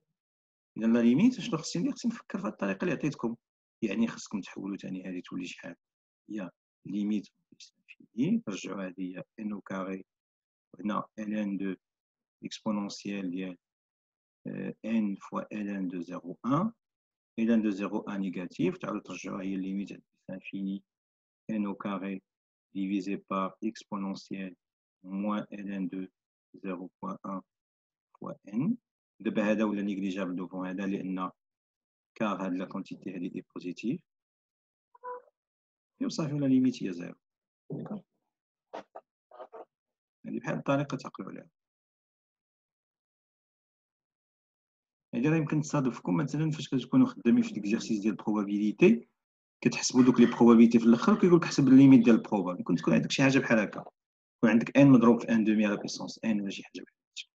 إذا لا ليميت شنو خصني ندير؟ خصني نفكر في الطريقة اللي عطيتكم، يعني خصكم تحولوا ثاني هذه تولي شحال؟ هي ليميت بلس لانفيني، رجعوا هذه هي n au carré وهنا ln2 exponentielle ديال n fois ln de 0,1 ln de 0,1 négatif, تعالوا ترجعوها هي limite à l'infini n au carré divisé par exponentielle moins ln de 0,1 fois n. دابا هذا ولا نيجليجابل دوفون هذا لأن كار هاد لا كونتيتي هادي دي بوزيتيف وصافي ولا ليميت هي 0. هادي بحال الطريقة تعقلوا عليها. هادي راه يمكن تصادفكم مثلا فاش كتكونوا خدامين في ديكزارسيس ديال البروبابيليتي، كتحسبوا دوك لي بروبابيليتي في الاخر وكيقول لك حسب الليميت ديال البروبابيلتي. كنت تكون عندك شي حاجه بحال هكا، يكون عندك ان مضروب في ان دومي على بيسونس ان ولا شي حاجه بحال هادشي.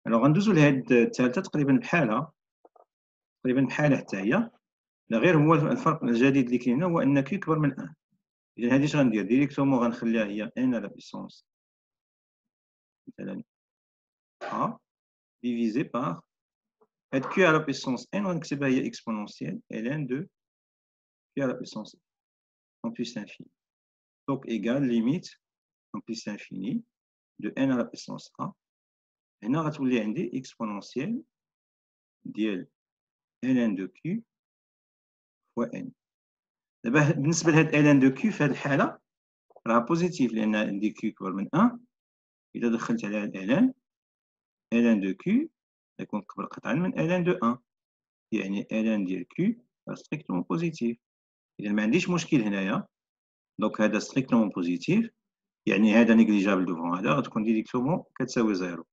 الوغ غندوزو لهاد الثالثه تقريبا بحالها حتى هي، لا غير هو الفرق الجديد اللي كاين هو ان كي كبر من ان. اذا هادي اش غندير ديريكتومون غنخليها هي ان على بيسونس مثلا ا ديفيزي بار هاد كيو على بيسونس ان غنكتبها هي اكسبونونسيال ln de q à la puissance en plus infini. Donc égale limite en plus infini de n à la puissance a. هنا غتولي عندي اكسبونونسيال ديال ln de q fois n. دابا بالنسبه لهاد ln de q في هذه الحاله راه بوزيتيف لان عندي q كبر من 1. اذا دخلت على ln de q يكون كبر قطعا من ln de 1، يعني ln ديال q ستريكتومون بوزيتيف. اذا ما عنديش مشكل هنايا، دونك هذا ستريكتومون بوزيتيف، يعني هذا نيجليجابل دوفون هذا غتكون ديريكتومون كتساوي زيرو.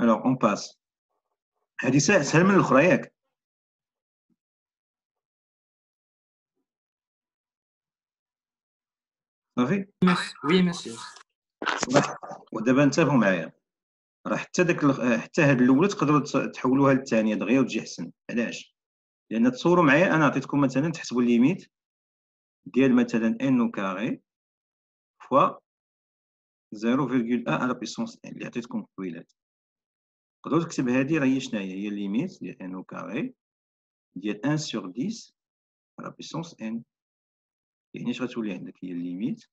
Alors on passe. هذه سهل من الاخرى ياك؟ صافي؟ وي مسيو. ودابا انتبهوا معايا، راه حتى هاد الاولى تقدروا تحولوها للثانيه دغيا وتجي احسن. علاش؟ لان تصوروا معايا انا عطيتكم مثلا تحسبوا الليميت ديال مثلا ان او كاري فوا 0.1 على بيسونس ان اللي عطيتكم قبيلات. تقدروا تكتب هذه راه هي شنو هي الليميت ديال ان او كاري ديال 1 sur 10 على بيسونس ان. يعني اش غتولي عندك هي الليميت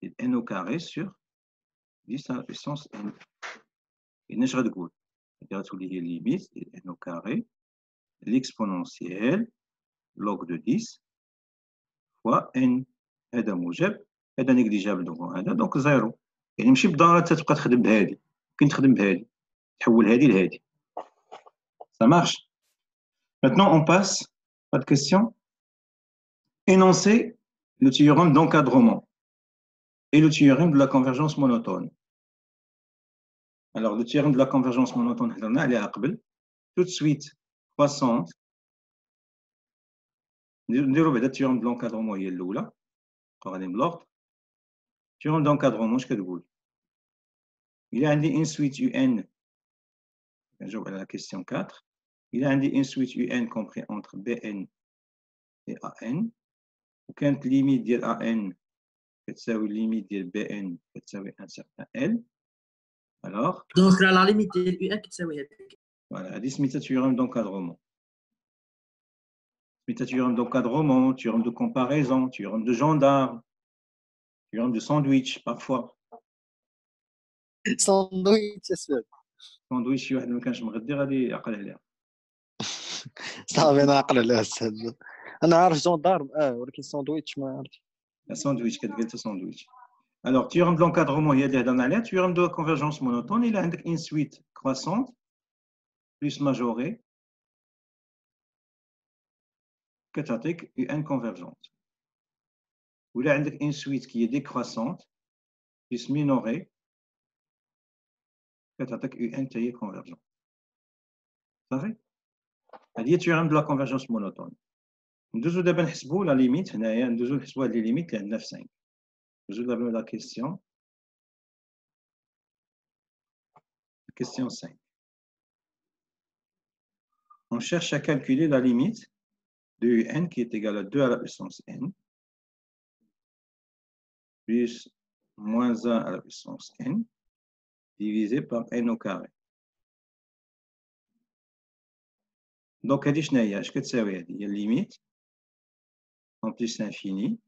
ديال ان او كاري sur 10 على بيسونس ان. يعني اش غتقول؟ غتولي هي الليميت ديال ان او كاري l'exponentielle log de 10 fois n. هذا موجب، هذا نيجليجابل دوفون هذا، دونك زيرو. يعني ماشي بالضروره تبقى تخدم بهذه، ممكن تخدم بهذه، تحول هذه لهذه. Ça marche. Maintenant, on passe. Pas de question. Énoncer le théorème d'encadrement et le théorème de la convergence monotone. Alors, le théorème de la convergence monotone, on a tout de suite croissante. نديرو بعدا التيورم دو لونكادرومون هي الاولى، غادي بالوقت. التيورم دونكادرومون اش كتقول؟ الا عندي ان سويت يو ان، نجاوب على لا كيسيون 4. الا عندي ان سويت يو ان كومبري اونتر بي ان اي ا ان، وكانت ليميت ديال ا ان كتساوي ليميت ديال بي ان كتساوي ان سيغتان ال، الوغ دونك لا ليميت ديال يو ان كتساوي هذيك. فوالا هادي سميتها تيورم دونكادرومون. سميتها تيورم دونكادرومون، تيورم دو كومباريزون، تيورم دو جوندارم، théorème de sandwich parfois. ساندويتش اسود. ساندويتش شي واحد ما كانش مغدي غادي يعقل عليها. صافي انا عقل على السد. انا عارف جوندارم ولكن ساندويتش ما عرفتش. ساندويتش كتقال حتى ساندويتش. الوغ تيورم دو لونكادرومون هي اللي هضرنا عليها. تيورم دو كونفرجونس مونوتون الا عندك ان سويت كرواسونت بلس ماجوري كتعطيك يو ان كونفرجونت، ولا عندك ان سويت كي هي ديكرواسونت بلس مينوري كتعطيك يو ان حتى هي كونفرجونت. صافي، هذه هي تيورم دو لا كونفرجونس مونوتون. ندوزو دابا نحسبوا لا ليميت هنايا، ندوزو نحسبوا هاد لي ليميت اللي عندنا في 5. ندوزو دابا لا كيسيون question 5. On cherche à calculer la limite de un qui est égale à 2 à la puissance n plus moins 1 à la puissance n divisé par n au carré. Donc, هذه شنو هي؟ اش كتساوي هذه؟ هي limite en plus l'infini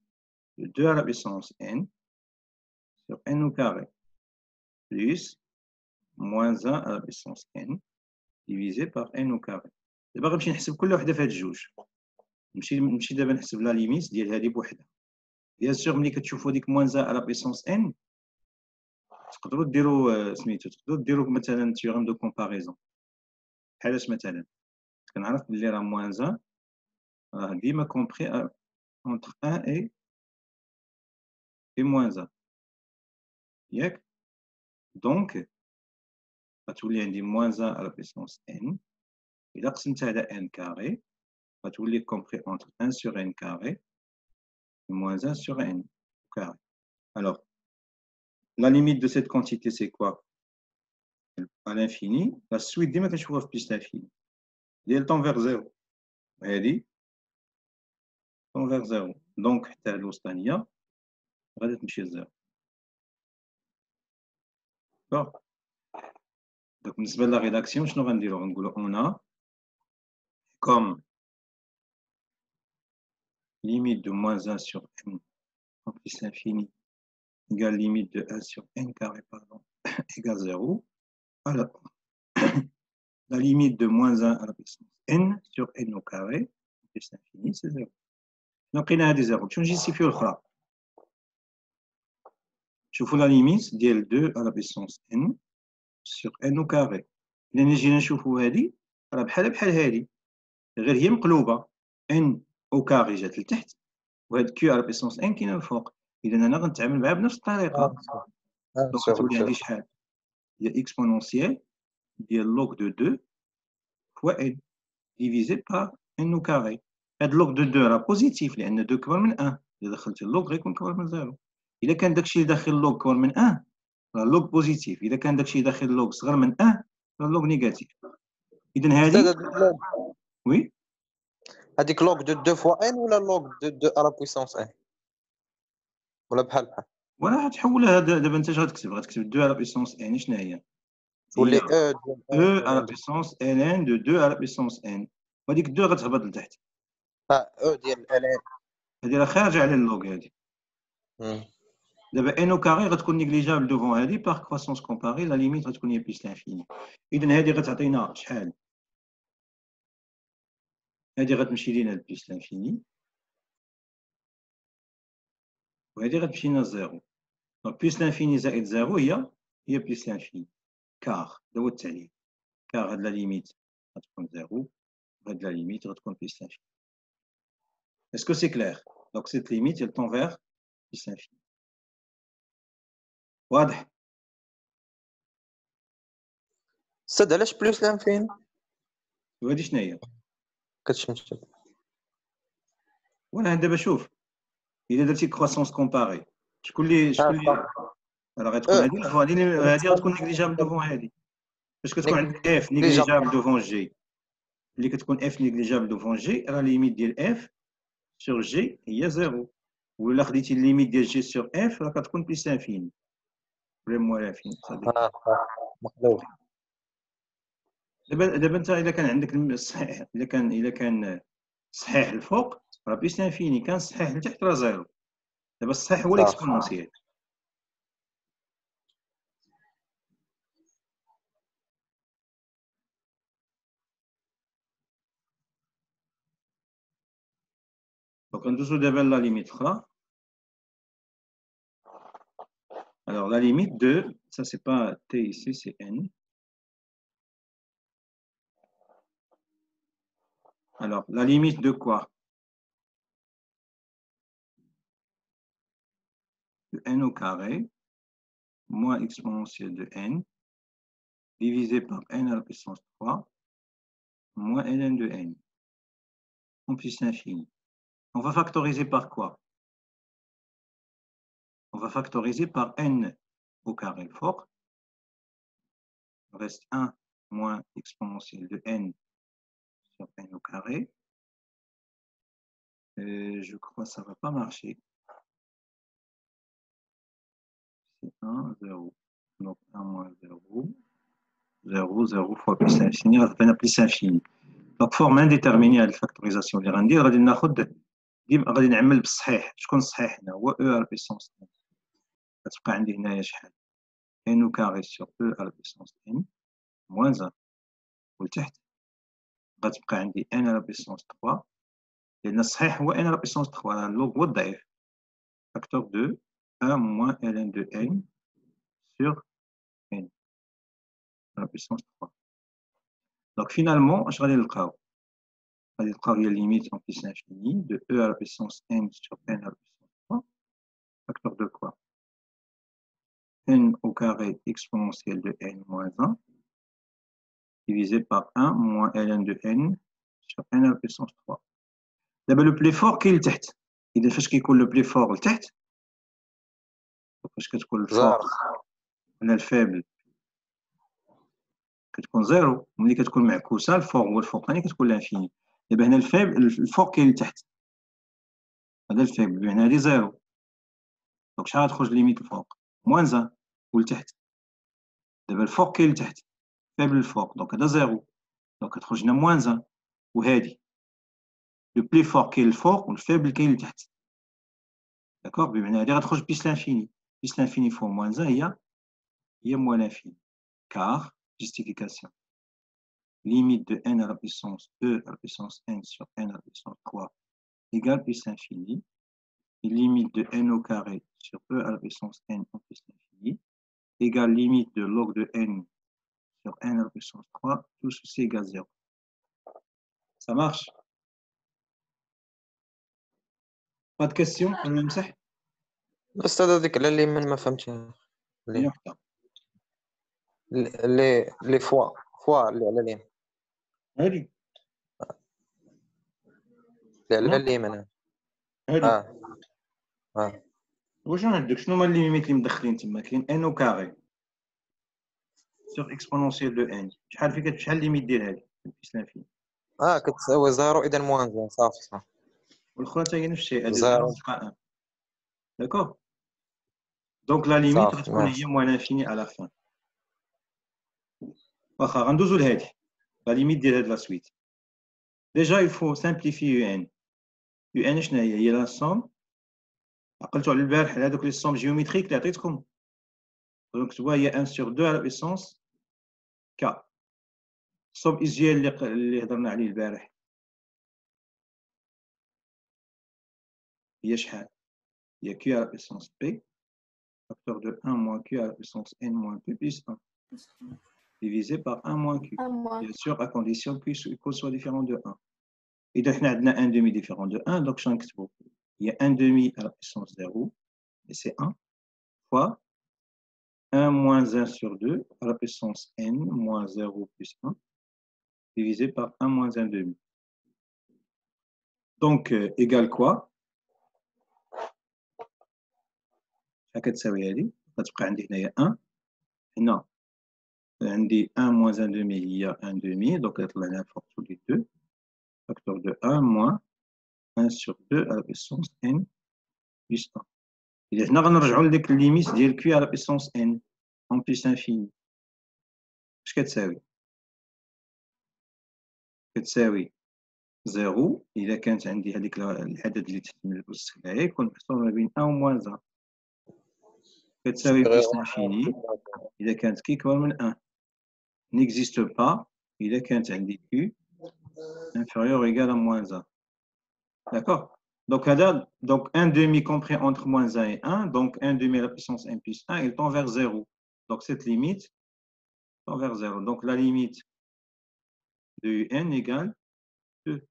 de 2 à la puissance n sur n au carré plus moins 1 à la puissance n divisé par n au carré. دابا غنمشي نحسب كل وحده في هاد الجوج. نمشي دابا نحسب لا ليميت ديال هذه بوحدها. بيان سور ملي كتشوفوا ديك موان 1 على بيسونس ان تقدروا ديروا سميتو، تقدروا ديروا مثلا تيورم دو كومباريزون. بحالاش مثلا كنعرف بلي راه موان 1 راه ديما كومبري اونتر 1 اي fait moins 1. Donc, غتولي عندي moins 1 à la puissance n. إلا قسمت على n carré, غتولي compris entre 1 sur n carré et moins 1 sur n carré. Alors, la limite de cette quantité, c'est quoi? À l'infini, la suite ديما كنشوفوها في plus l'infini. Elle tend vers 0. هذه tend vers 0. Donc, حتى الوسطانية غادي تمشي ل 0. D'accord? Donc, بالنسبة la rédaction, شنو غنديرو؟ غنقولو on a comme limite de moins 1 sur n en plus l'infini égale limite de 1 sur n carré, pardon, égale 0. Alors, la limite de moins 1 à la puissance n sur n au carré plus l'infini, c'est 0. Donc, il y a des 0. Je vais justifier le cas. Je fais la limite de 2 à la puissance n sur n au carré. إذا نجي نشوفوا هذه راه بحال هذه غير هي مقلوبة n au carré جات لتحت وهاد q على puissance n كاينه الفوق. إذا أنا غنتعامل معها بنفس الطريقة. دونك غتولي عندي شحال؟ هي exponentielle ديال log de 2 fois n divisé par n au carré. هاد log de 2 راه بوزيتيف لأن 2 كبر من 1. إذا دخلت اللوغ غيكون كبر من 0. إذا كان داكشي اللي داخل اللوغ كبر من 1 راه اللوغ بوزيتيف. إذا كان داكشي اللي داخل اللوغ صغر من 1 راه اللوغ نيجاتيف. إذا هذه وي هذيك لوغ دو 2 فوا ان ولا لوغ دو 2 على بويسونس ان ولا بحال ولا غتحولها دابا انت اش غتكتب؟ غتكتب 2 على بيسونس ان. شنو هي؟ تولي او على بيسونس ان ان دو 2 على بيسونس ان وهذيك 2 غتهبط لتحت. او ديال ال ان هذه راه خارجه على اللوغ هذه. دابا ان او كاري غتكون نيجليجابل دوفون هذه باغ كرواسونس كومباري لا ليميت غتكون هي بلس لانفيني. اذا هذه غتعطينا شحال؟ هذه غتمشي لينا بلس لانفيني وهذه غتمشي لنا زيرو. دونك بلس لانفيني زائد زيرو هي بلس لانفيني كار. هذا هو التعليل. كار هاد لا ليميت غتكون زيرو وهاد لا ليميت غتكون بلس لانفيني. Est-ce que c'est clair? Donc cette limite elle tend vers plus l'infini. واضح؟ سد علاش بلوس لانفين وهادي شنو هي؟ كتشمس وانا دابا شوف الا درتي كرواسونس كومباري شكون اللي راه غتكون هادي غتكون نيجليجابل دوفون هادي. فاش كتكون عندك اف نيجليجابل دوفون جي اللي كتكون اف نيجليجابل دوفون جي راه ليميت ديال اف سور جي هي زيرو. ولا خديتي الليميت ديال جي سور اف راه كتكون بليس انفيني ولا موال انفيني. مقلوب. دابا انت الا كان عندك الصحيح الا كان صحيح الفوق راه بليس انفيني، كان صحيح لتحت راه زيرو. دابا الصحيح هو الاكسبونونسيال. Donc, on dessous de la limite. Alors, la limite de, ça c'est pas t ici, c'est n. Alors, la limite de quoi? De n au carré, moins exponentielle de n, divisé par n à la puissance 3, moins ln de n, en plus l'infini. On va factoriser par quoi? On va factoriser par n au carré fort. Il reste 1 moins exponentielle de n sur n au carré. Et je crois que ça ne va pas marcher. C'est 1, 0. Donc 1 moins 0. 0, 0 fois plus l'infini, on va plus l'infini. Donc forme indéterminée à la factorisation اللي غندير غادي ناخذ ديما غادي نعمل بالصحيح. شكون الصحيح هنا؟ هو او على بيسونس n. غتبقى عندي هنايا شحال؟ n au carré sur e à la puissance n moins 1 ولتحت غتبقى عندي n à la puissance 3 لأن الصحيح هو n à la puissance 3 راه اللوغ هو الضعيف. Facteur de 1 moins ln de n sur n à la puissance 3. Donc finalement, je vais le limite en plus infini de e à la puissance n sur n à la puissance 3 Facteur de quoi? N au carré exponentielle de n moins 1 divisé par 1 moins ln de n sur n à la puissance 3. D'abord, le plus fort qui est le tête. إذا فاش كيكون le plus fort لتحت فاش كتكون الفور ولا الفابل كتكون زيرو، ملي كتكون معكوسه الفوق هو الفوقاني كتكون لانفيني. دابا هنا الفابل الفوق كاين لتحت، هذا الفابل بمعنى هذه زيرو، دونك شحال غتخرج ليميت الفوق؟ موان 1 ولتحت. دابا الفوق كاين لتحت فابل الفوق دونك هذا زيرو، دونك كتخرج لنا موان 1 وهادي لو بلي فور كاين الفوق والفابل كاين لتحت. داكوغ بمعنى هذه غتخرج بيس لانفيني، بيس لانفيني فوا موان 1 هي موان لانفيني. car justification limite de n à la puissance e à la puissance n sur n à la puissance 3 égale plus l'infini, et limite de n au carré sur e à la puissance n en plus l'infini égale limite de log de n sur n à la puissance 3, tout ceci égale 0. Ça marche? Pas de questions? نمسح؟ الأستاذ هذيك على اللي ما فهمتها اللي فوا اللي على اليمين هادي اللي على اليمين هادي واش عندك؟ شنو هما الليميت اللي مدخلين تما؟ كاين ان او كاري سور اكسبونونسيال دو ان، شحال فيك شحال ليميت ديال هادي؟ بيس لانفيني كتساوي زيرو إذا موان زين صافي والاخرى حتى هي نفس الشيء، هذه زيرو تبقى 1. داكوغ دونك لا ليميت صافي غتكون هي موان لانفيني على فان. واخا غندوزو لهادي لا ليميت ديال هاد لا سويت. ديجا يفو سامبليفي يو ان. يو ان شنو هي لا سوم، عقلتو على البارح على هادوك لي سوم جيوميتريك اللي عطيتكم، دونك توا هي 1 sur 2 على بيسونس k. السوم ايزيال اللي هضرنا عليه البارح هي شحال؟ هي q على بيسونس p facteur de 1 moins q à la puissance n moins p plus 1 divisé par 1 moins q, bien sûr à condition que q soit différent de 1. إذا حنا عندنا 1 demi différent de 1 donc شنو نكتبو؟ هي 1 demi à la puissance 0 et c'est 1 fois 1 moins 1 sur 2 à la puissance n moins 0 plus 1 divisé par 1 moins 1 demi. Donc, égale quoi? شحال كتساوي هذه؟ غتبقى عندي هنايا 1 هنا عندي 1 moins 1 demi هي 1 demi donc غيطلع لنا فوق tous les deux facteur de 1 moins 1 sur 2 à la puissance n plus 1. إذا هنا غنرجعو لديك الليميت ديال q à la puissance n en plus infini. اش كتساوي؟ كتساوي 0 إذا كانت عندي هذيك العدد اللي تحتمل الاستخلاء يكون محصور ما بين 1 و موان 1. كتساوي بلس انفيني إذا كانت كيكبر من 1. n'existe pas إذا كانت عندي q inférieur ou égal à moins 1. D'accord? Donc, donc 1 demi compris entre moins 1 et 1, donc 1 demi à la puissance n plus 1, il tend vers 0. Donc cette limite tend vers 0. Donc la limite de n égale 2.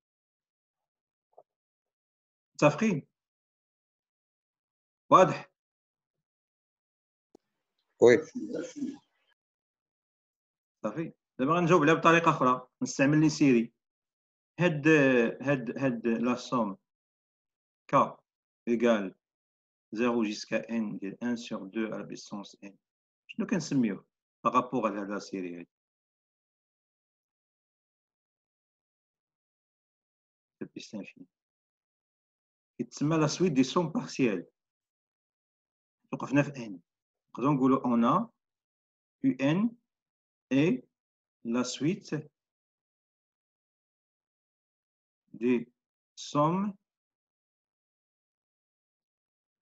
صافي؟ واضح؟ وي صافي. دابا غنجاوب عليها بطريقه اخرى، نستعمل لي سيري. هاد لا سوم k égale 0 jusqu'à n ديال 1 sur 2 à la puissance n. شنو كنسميوه بارابور على هاد لا سيري هادي؟ بلس انفيني. كيتسمى لا سويت دي سوم بارسيال. توقفنا في n. نقدروا نقولوا on a un et la suite des sommes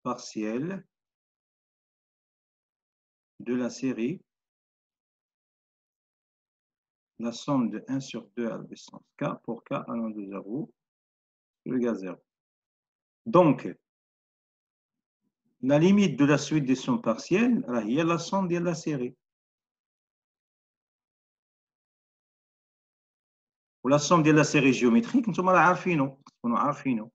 partielles de la série, la somme de 1 sur 2 à la puissance k pour k allant de 0 égale 0. Donc, la limite de la suite des sommes partielles, il y a la somme de la série. ولا somme ديال la série géométrique نتوما راه عارفينو، تكونوا عارفينو.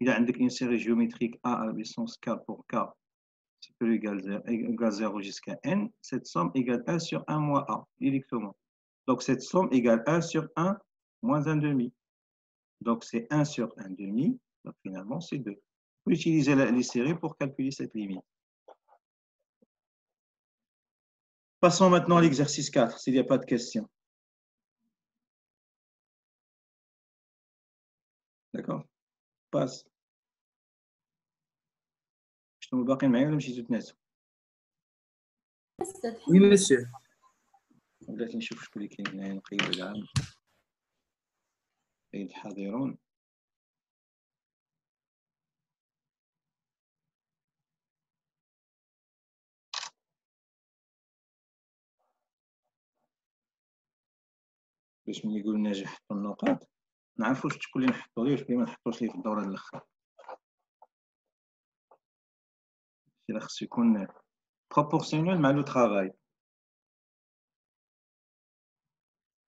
إذا عندك une série géométrique a à la puissance k pour k plus égale 0 jusqu'à n, cette somme égale 1 sur 1 moins a, directement. Donc, cette somme égale 1 sur 1 moins 1 demi. Donc, c'est 1 sur 1 demi. Donc, finalement, c'est 2. On peut utiliser les séries pour calculer cette limite. Passons maintenant à l'exercice 4, s'il n'y a pas de questions. D'accord? Passe. شنو باقي معايا ولا مشيتو تنعسوا؟ أستاذ وي حمد. مسيو. بلاتي نشوف شكون اللي كاين هنايا نقيد العام. قيد الحاضرون. باش ملي يقول ناجح حطوا النقاط نعرفوا شكون اللي نحطوا ليه وشكون اللي ما نحطوش ليه في الدوره الاخر. إلا خصو يكون بروبورسيونيل مع لو ترافاي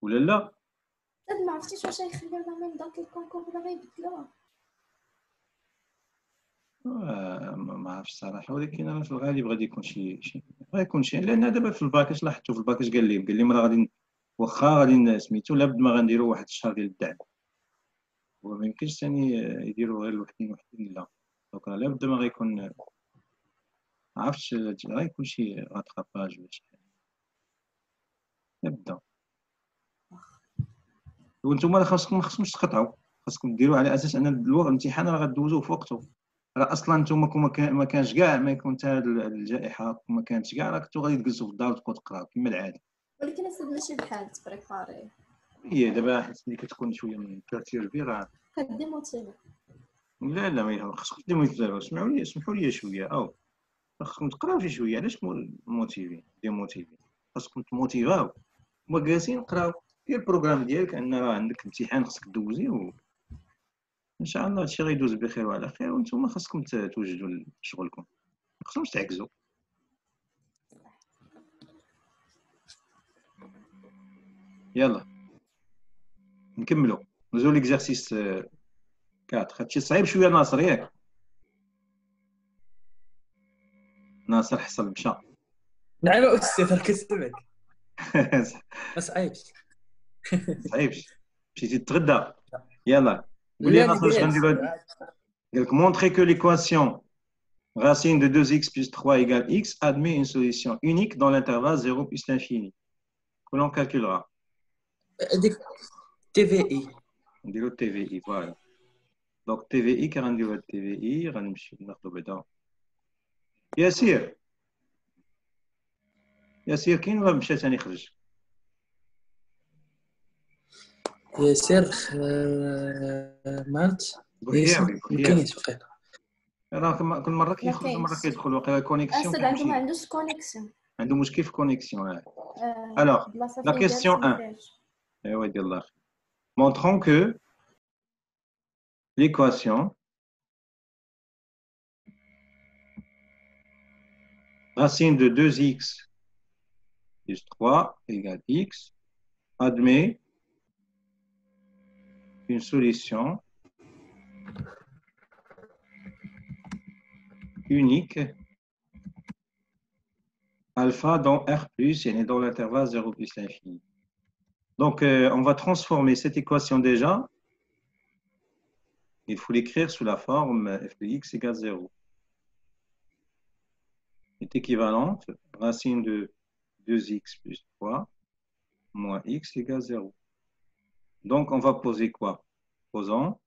ولا لا؟ أستاذ ما عرفتيش واش غيخليو لنا من داك الكونكور ولا غيبدلوه. ما عرفتش صراحه، ولكن انا في الغالب غادي يكون غيكون شي، لان دابا في الباك اش لاحظتوا في الباك اش قال لي راه غادي واخا غادي سميتو لابد ما غنديروا واحد الشهر ديال الدعم، وما يمكنش ثاني يديروا غير وحدين لا، دونك راه لابد ما غيكون ما عرفتش غيكون شي غاتراباج ولا شي حاجه. نبدا وانتم راه خاصكمش تقطعوا، خاصكم ديروا على اساس ان الامتحان راه غدوزوه في وقته. راه اصلا نتوما ما كانش كاع ما يكون حتى هذه الجائحه وما كانتش كاع، راه كنتو غادي تجلسوا في الدار وتبقاو تقراو كما العاده. ولكن أستاذ ماشي بحال تبريباري. هي دابا حيت ملي كتكون شويه من الترتيب راه كديموتيفي. لا ما خاصكم ديموتيفيو. اسمحوا لي شويه خاصكم تقراو شي شويه. علاش ديموتيفي؟ خاصكم تموتيفاو هما جالسين نقراو. دير البروغرام ديالك ان راه عندك امتحان خاصك دوزيه ان شاء الله هادشي غيدوز بخير وعلى خير، وانتم خاصكم توجدوا لشغلكم، ما خاصكمش تعكزوا. يلا نكملوا ندوزو ليكزارسيس 4. هادشي صعيب شويه ناصر ياك؟ ناصر حصل مشى. نعم أستاذ الكسبك. ما صعيبش. صعيبش مشيتي تتغدى. يلا قول لي لا ناصر اش غنديروا. قالك montrer que l'équation racine de 2x plus 3 égale x admet une solution unique dans l'intervalle 0 plus l'infini que l'on calculera. هذيك تي في اي. نديرو TVI voilà. donc TVI كي غنديرو هاد TVI غنمشيو ناخدو بعدا ياسير كاين ولا مشى ثاني خرج؟ ياسر مارت بوحدياوي مكاينش بقيت. راه كل مره كيخرج مره كيدخل واقيلا كونيكسيون. أستاذ عنده ما عندوش كونيكسيون. عنده مشكل في كونيكسيون. alors la question 1 ايوا ديال الله montrons que l'équation racine de 2x plus 3 égale x admet une solution unique alpha dans R+, et dans l'intervalle 0 plus l'infini. Donc, on va transformer cette équation déjà. Il faut l'écrire sous la forme f de x égale 0. Est équivalente racine de 2x plus 3 moins x égale 0. Donc, on va poser quoi? Posons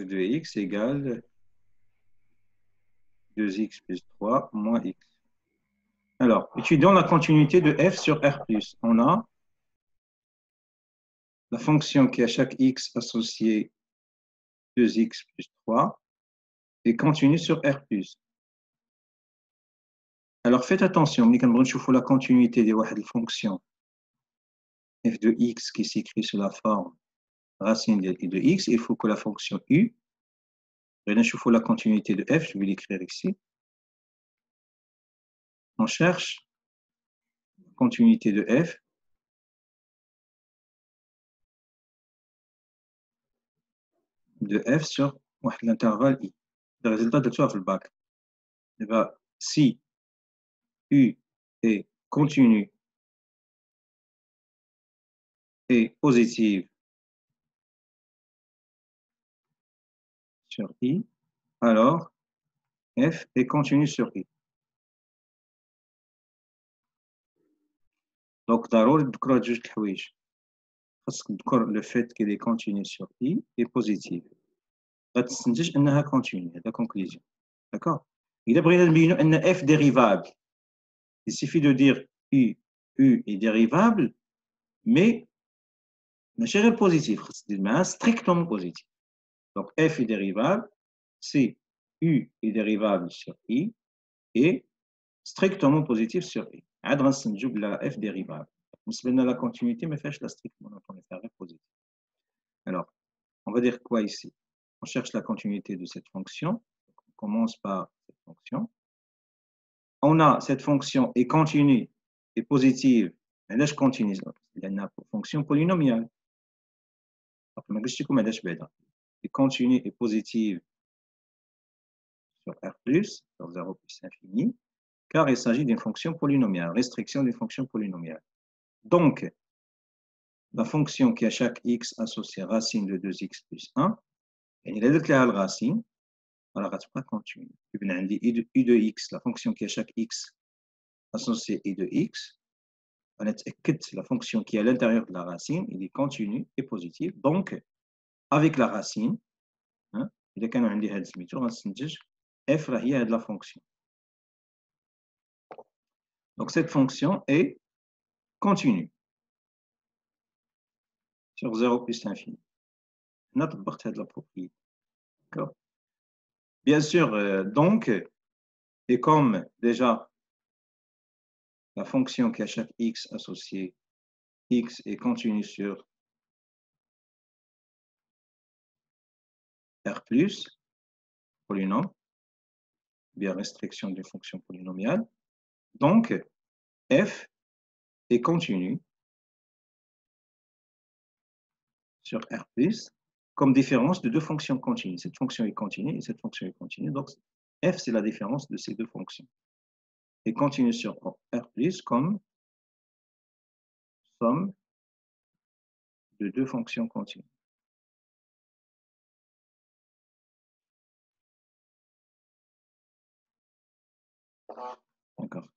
f de x égale 2x plus 3 moins x. Alors, étudions la continuité de f sur R+. On a la fonction qui à chaque x associée 2x plus 3 est continue sur R+. Alors, faites attention, ملي كنبغيو نشوفوا la continuité de واحد الفونكسيون f de x qui s'écrit sous la forme racine de x, il faut que la fonction u, غادي نشوفوا la continuité de f, je vais l'écrire ici. On cherche la continuité de f sur l'intervalle i. le résultat de toi, le bac. Et bien, si U est continue et positive sur I, alors F est continue sur I. Donc, ضروري تذكروا جوج الحوايج. خاصك تذكر le fait qu'elle est continue sur I est positive. غتستنتج انها continue. هذا conclusion. D'accord? إذا بغينا نبينوا أن F dérivable, il suffit de dire U est dérivable, mais ماشي غير positif, خاص تدير معاه strictement positif. Donc F est dérivable, c'est U est dérivable sur I et strictement positif sur I. عاد غنستنتجوا بلا F dérivable. بالنسبة لنا la continuité ما فيهاش la strictement, on est غير positif. Alors, on va dire quoi ici? On cherche la continuité de cette fonction. On commence par cette fonction. On a cette fonction est continue et positive. Et là, je continue. Il y a une fonction polynomiale. Et continue et positive sur R+, sur 0 plus infini, car il s'agit d'une fonction polynomiale, restriction d'une fonction polynomiale. Donc, la fonction qui a chaque x associée racine de 2x plus 1, et il est la racine, alors elle pas continue. I de x, la fonction qui a chaque x associée i de x, on a la fonction qui est à l'intérieur de la racine, il est continu et positif. Donc, avec la racine, il y a quand même f est de la fonction. Donc, cette fonction est continue sur 0 plus l'infini. On a de la propriété. D'accord? Bien sûr, donc, et comme déjà la fonction qui a chaque x associé, x est continue sur R+, polynôme, bien restriction d'une fonction polynomiale. Donc, f est continue sur R+, comme différence de deux fonctions continues. Cette fonction est continue et cette fonction est continue. Donc, f, c'est la différence de ces deux fonctions. Et continue sur R+, comme somme de deux fonctions continues. D'accord.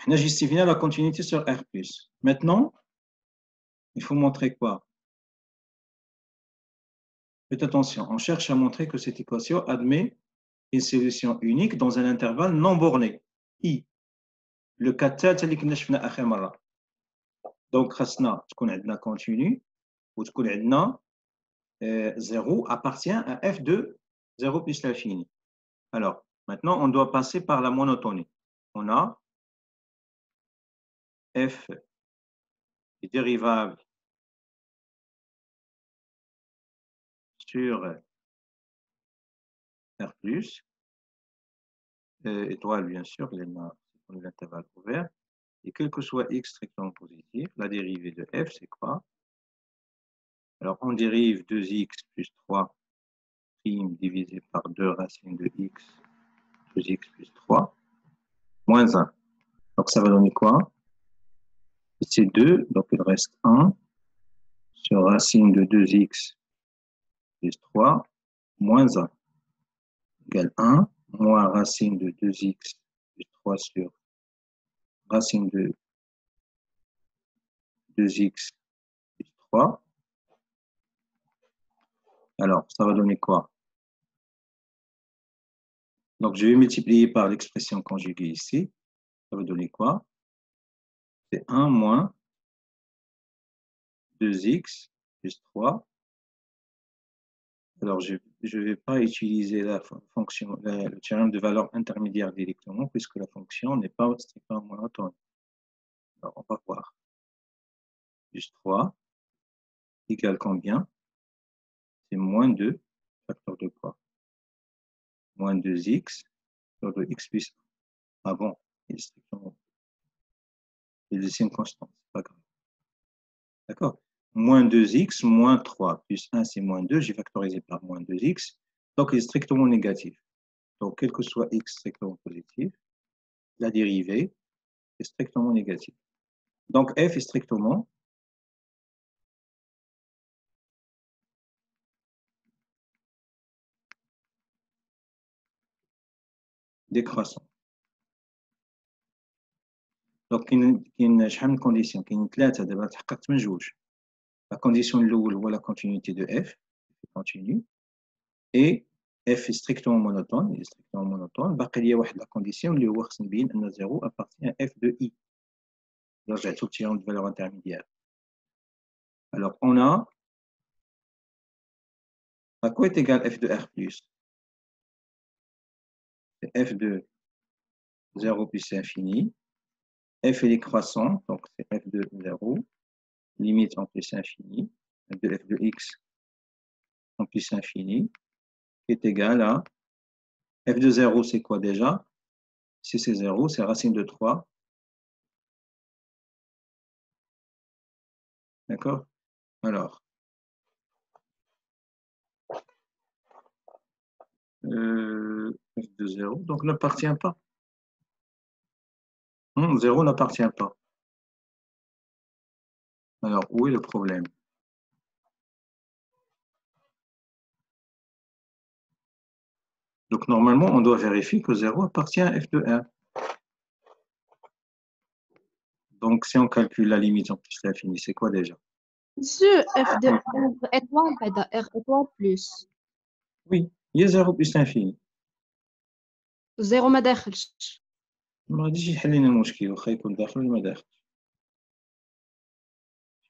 On a justifié la continuité sur R+. Maintenant, il faut montrer quoi? Faites attention, on cherche à montrer que cette équation admet une solution unique dans un intervalle non borné. I. Le cas اللي كنا شفنا آخر مرة. Donc, خاصنا تكون عندنا continu وتكون عندنا 0 appartient à f de 0 plus l'infini. Alors, maintenant, on doit passer par la monotonie. On a f est dérivable sur R+, étoile bien sûr, l'intervalle ouvert, et quel que soit x strictement positif, la dérivée de f, c'est quoi? Alors, on dérive 2x plus 3 prime divisé par 2 racines de x, 2x plus 3, moins 1. Donc, ça va donner quoi? C'est 2, donc il reste 1 sur racine de 2x plus 3, moins 1, égale 1, moins racine de 2x plus 3 sur racine de 2x plus 3. Alors, ça va donner quoi? Donc, je vais multiplier par l'expression conjuguée ici. Ça va donner quoi? C'est 1 moins 2x plus 3. Alors, je ne vais pas utiliser la fonction, le théorème de valeur intermédiaire directement, puisque la fonction n'est pas strictement monotone. Alors, on va voir. Plus 3 égale combien? C'est moins 2, facteur de quoi? Moins 2x sur 2x plus 1. Ah bon, il est strictement. Il est une constante, c'est pas grave. D'accord? Moins 2x, moins 3, plus 1, c'est moins 2. J'ai factorisé par moins 2x. Donc, il est strictement négatif. Donc, quel que soit x strictement positif, la dérivée est strictement négative. Donc, f est strictement décroissant. Donc, كاين شحال من كونديسيون كاين 3 دابا تحققت من جوج. La condition الاول هو la continuité de f continue et f est strictement monotone, il est strictement monotone. باقي ليا واحد la condition اللي هو خصني نبين ان 0 appartient à f de i. رجعت للتيرون de valeur intermédiaire. Alors, on a à quoi est égal f de r plus? C'est f de 0 plus infini. F est décroissant, donc c'est f de 0, limite en plus infini, de f de x en plus infini, qui est égal à f de 0, c'est quoi déjà? Si c'est 0, c'est racine de 3. D'accord? Alors, f de 0, donc n'appartient pas. 0 n'appartient pas. Alors, où est le problème? Donc, normalement, on doit vérifier que 0 appartient à f de 1. Donc, si on calcule la limite en plus l'infini, c'est quoi déjà? Monsieur, f de r étoile بعد r étoile plus Oui, il y a 0 plus l'infini. 0 ما داخلش. ما غاديش يحل لنا المشكل واخا يكون داخل ولا ما داخلش.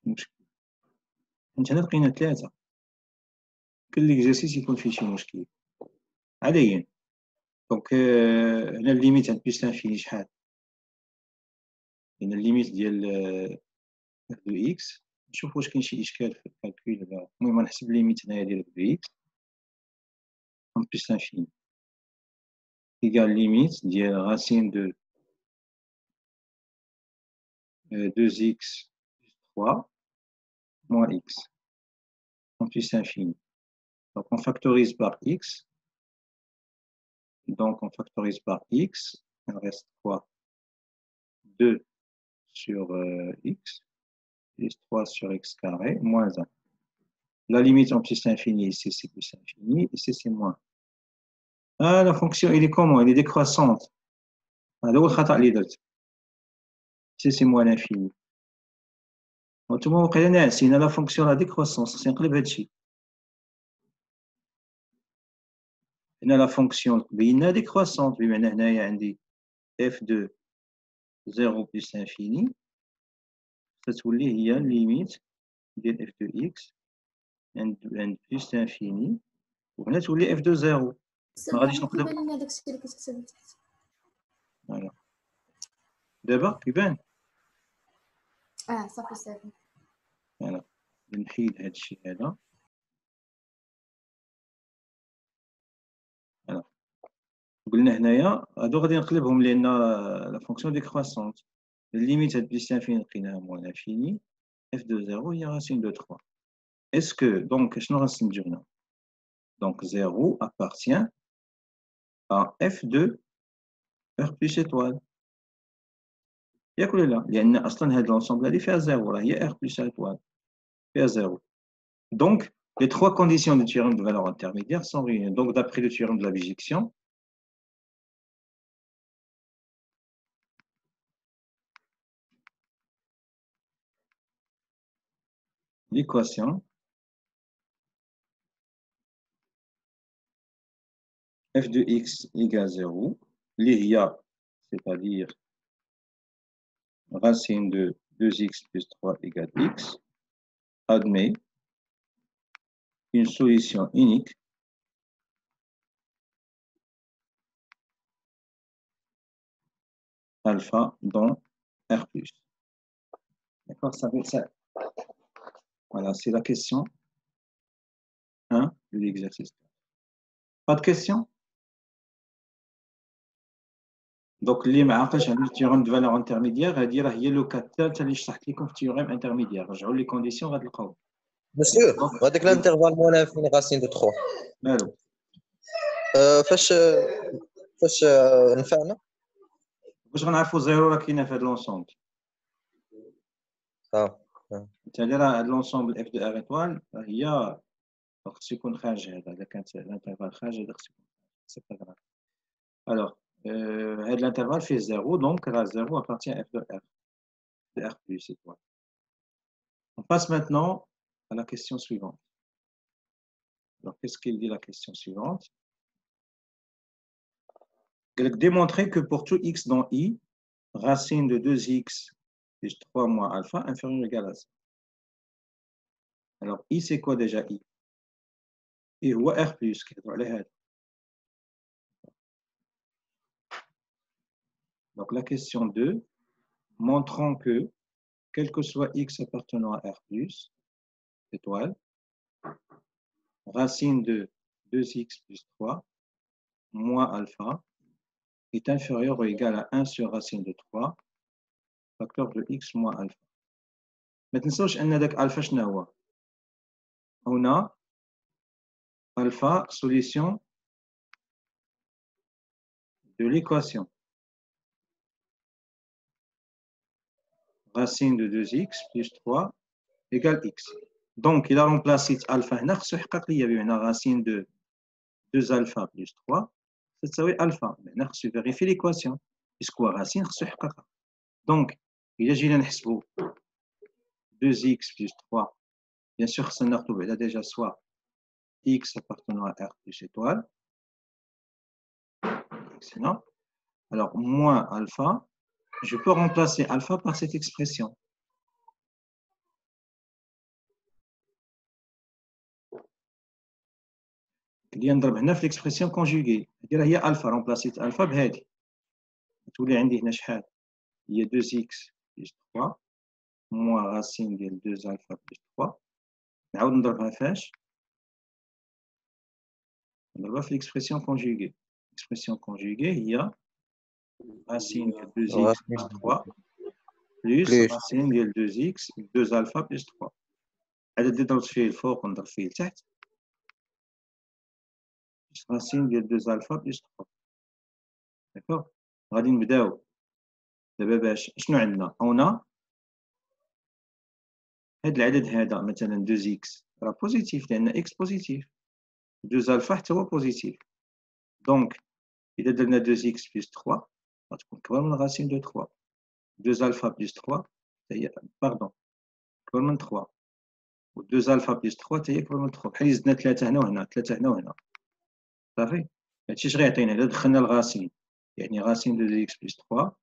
مشكل. حنا لقينا 3. كل ليكزارسيس يكون فيه شي مشكل. عاديا. دونك هنا الليميت عند بلس لانفيني شحال؟ هنا الليميت ديال اف دو اكس. نشوف واش كاين شي اشكال في الكالكول ولا. المهم نحسب الليميت هنايا ديال اف دو اكس عند بلس لانفيني. égal limite ديال racine de 2x plus 3 moins x en plus infini. Donc on factorise par x. Donc on factorise par x. Il reste quoi? 2 sur x plus 3 sur x carré moins 1. La limite en plus infini ici c'est plus infini, ici c'est moins. Ah, la fonction, elle est comment? Elle est décroissante. Ici, c'est moins l'infini. Tout le monde c'est la fonction la décroissance. C'est un هادشي. هنا la fonction بينها décroissante. بمعنى هنايا عندي f de 0 plus infini. ستولي هي limite ديال f de x عند plus infini. وهنا تولي f de 0. ما غاديش نقدر. كيبان لنا داكشي اللي كتكتب تحت. فوالا. دابا كيبان؟ صافي صافي. فوالا. نحيد هاد الشيء هذا. فوالا. قلنا هنايا هادو غادي نقلبهم لان لا فونكسيون ديكرواسونت. الليميت هاد بليس انفيني لقيناها موان انفيني. f de 0 هي racine de 3. Est-ce que donc شنو غنستنتجو هنا؟ Donc 0 appartient à f de r plus étoile. ياك ولا لا؟ لأن أصلا هاد l'ensemble هادي فيها 0 راه هي r plus étoile فيها 0. Donc les 3 conditions du théorème de valeur intermédiaire sont réunies. Donc d'après le théorème de la bijection, l'équation f de x égale 0, l'IRIA, c'est-à-dire racine de 2x plus 3 égale x, admet une solution unique alpha dans R+. D'accord, ça fait ça. Voilà, c'est la question 1 de l'exercice. Pas de questions? Donc, اللي ما عقلش على التيوريم دو فالور انترميديير هذه راه هي لو كات الثالثه اللي شرحت لكم في التيوريم انترميديير. رجعوا لي كونديسيون غتلقاو. مسيو هذاك الانترفال موان انفيني راسين دو 3 مالو فاش نفعنا واش غنعرفوا زيرو راه كاينه في هذا لونسومبل بالتالي راه هذا لونسومبل اف دو ار ايطوال هي خصو يكون خارج هذا اذا كانت الانترفال خارج هذا خصو يكون سي با غراف الوغ هذا الانترفال فيه زيرو دونك راه زيرو ابارتيان اف دو ار بلس ايطوال. On passe maintenant à la question suivante. Alors, qu'est-ce qu'il dit la question suivante? Démontrer que pour tout x dans i, racine de 2x plus 3 moins alpha inférieur ou égal à 0. Alors, i, c'est quoi déjà i? I ou r plus, qui est dans les heads. Donc, la question 2, montrant que, quel que soit x appartenant à r plus, étoile, racine de 2x plus 3 moins alpha est inférieur ou égal à 1 sur racine de 3 facteur de x moins alpha. ما تنسوش ان داك الفا شنو هو؟ هنا alpha solution de l'équation racine de 2x plus 3 égale x. Donc il a remplacé alpha هنا خصو يحقق لي بمعنى racine de 2 alpha plus 3 تساوي alpha. هنا خصو vérifier l'équation puisque racine خصو يحققها. Donc إلا جينا نحسبوا 2x plus 3 bien sûr خصنا ناخدو بعدا déjà soit x appartenant à R plus étoile. Excellent. Alors, moins alpha, je peux remplacer alpha par cette expression. اللي نضرب هنا في l'expression conjuguée. هذه هي alpha remplacé alpha بهذه. تولي عندي هنا شحال؟ هي 2x plus 3 moins racine ديال 2 alpha plus 3. نعاود نضربها فاش؟ نضربها في l'expression conjuguée. L'expression conjuguée هي racine de 2x plus 3 plus racine de 2x 2 alpha plus 3. هذا اللي ضربت فيه الفوق ونضرب فيه لتحت racine de 2 alpha plus 3. داكوغ غادي نبداو دابا باش شنو عندنا؟ هنا هذا العدد هذا مثلا 2x راه بوزيتيف لان x بوزيتيف 2 alpha حتى هو بوزيتيف دونك إذا درنا 2x plus 3 غتكون كبر من racine de 3 2 alpha plus 3 هي باردون كبر من 3 و 2 alpha plus 3 هي كبر من 3 بحال زدنا 3 هنا وهنا 3 هنا وهنا صافي هادشي اش غيعطينا إلا دخلنا الغاسين يعني racine de 2x plus 3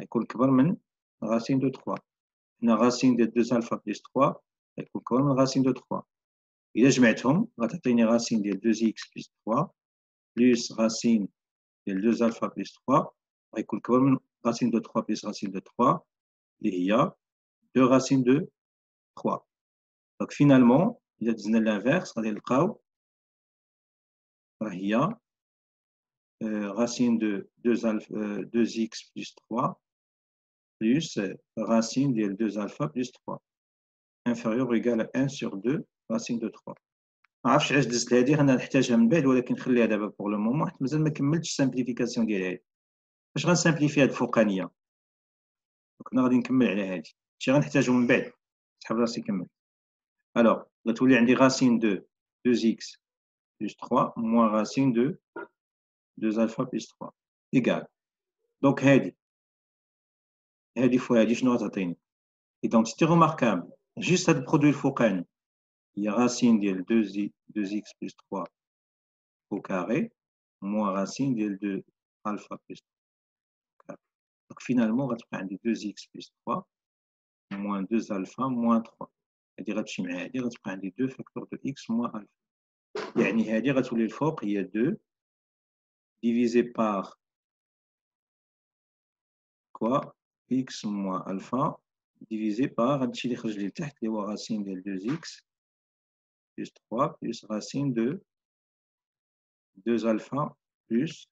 غيكون كبر من racine de 3 هنا racine de 2 alpha plus 3 غيكون كبر من racine de 3 إلا جمعتهم غتعطيني racine ديال 2x plus 3 plus racine ديال 2 alpha plus 3 غيكون كبر من racine de 3 plus racine de 3 اللي هي 2 racine de 3. Donc finalement إلا دزنا l'inverse غادي نلقاو راه هي racine de 2x plus 3 plus racine ديال 2 alpha plus 3 inférieur ou égal à 1 sur 2 racine de 3. ما عرفتش علاش دزت هذه غادي نحتاجها من بعد ولكن خليها دابا بور لو مومون حيت مازال ما كملتش السامبليفيكاسيون ديالها. باش غنسامبليفي هاد الفوقانيه كنا غادي نكمل على هذه شي غنحتاجو من بعد سحب راسي كمل. الوغ غتولي عندي racine de 2x plus 3 moins racine de 2 alpha plus 3 égal donc هادي فوا هادي شنو غتعطيني identité remarquable juste هاد البرودوي الفوقاني هي racine ديال 2x plus 3 au carré moins racine ديال 2 alpha plus 3 donc finalement غتبقى عندي 2x plus 3 moins 2 alpha moins 3 هادي غتمشي مع هادي غتبقى عندي 2 facteur de x moins alpha يعني هادي غتولي الفوق هي 2 divisé par quoi x moins alpha divisé par هادشي اللي خرج لي لتحت اللي هو racine ديال 2x plus 3 plus racine de 2 alpha plus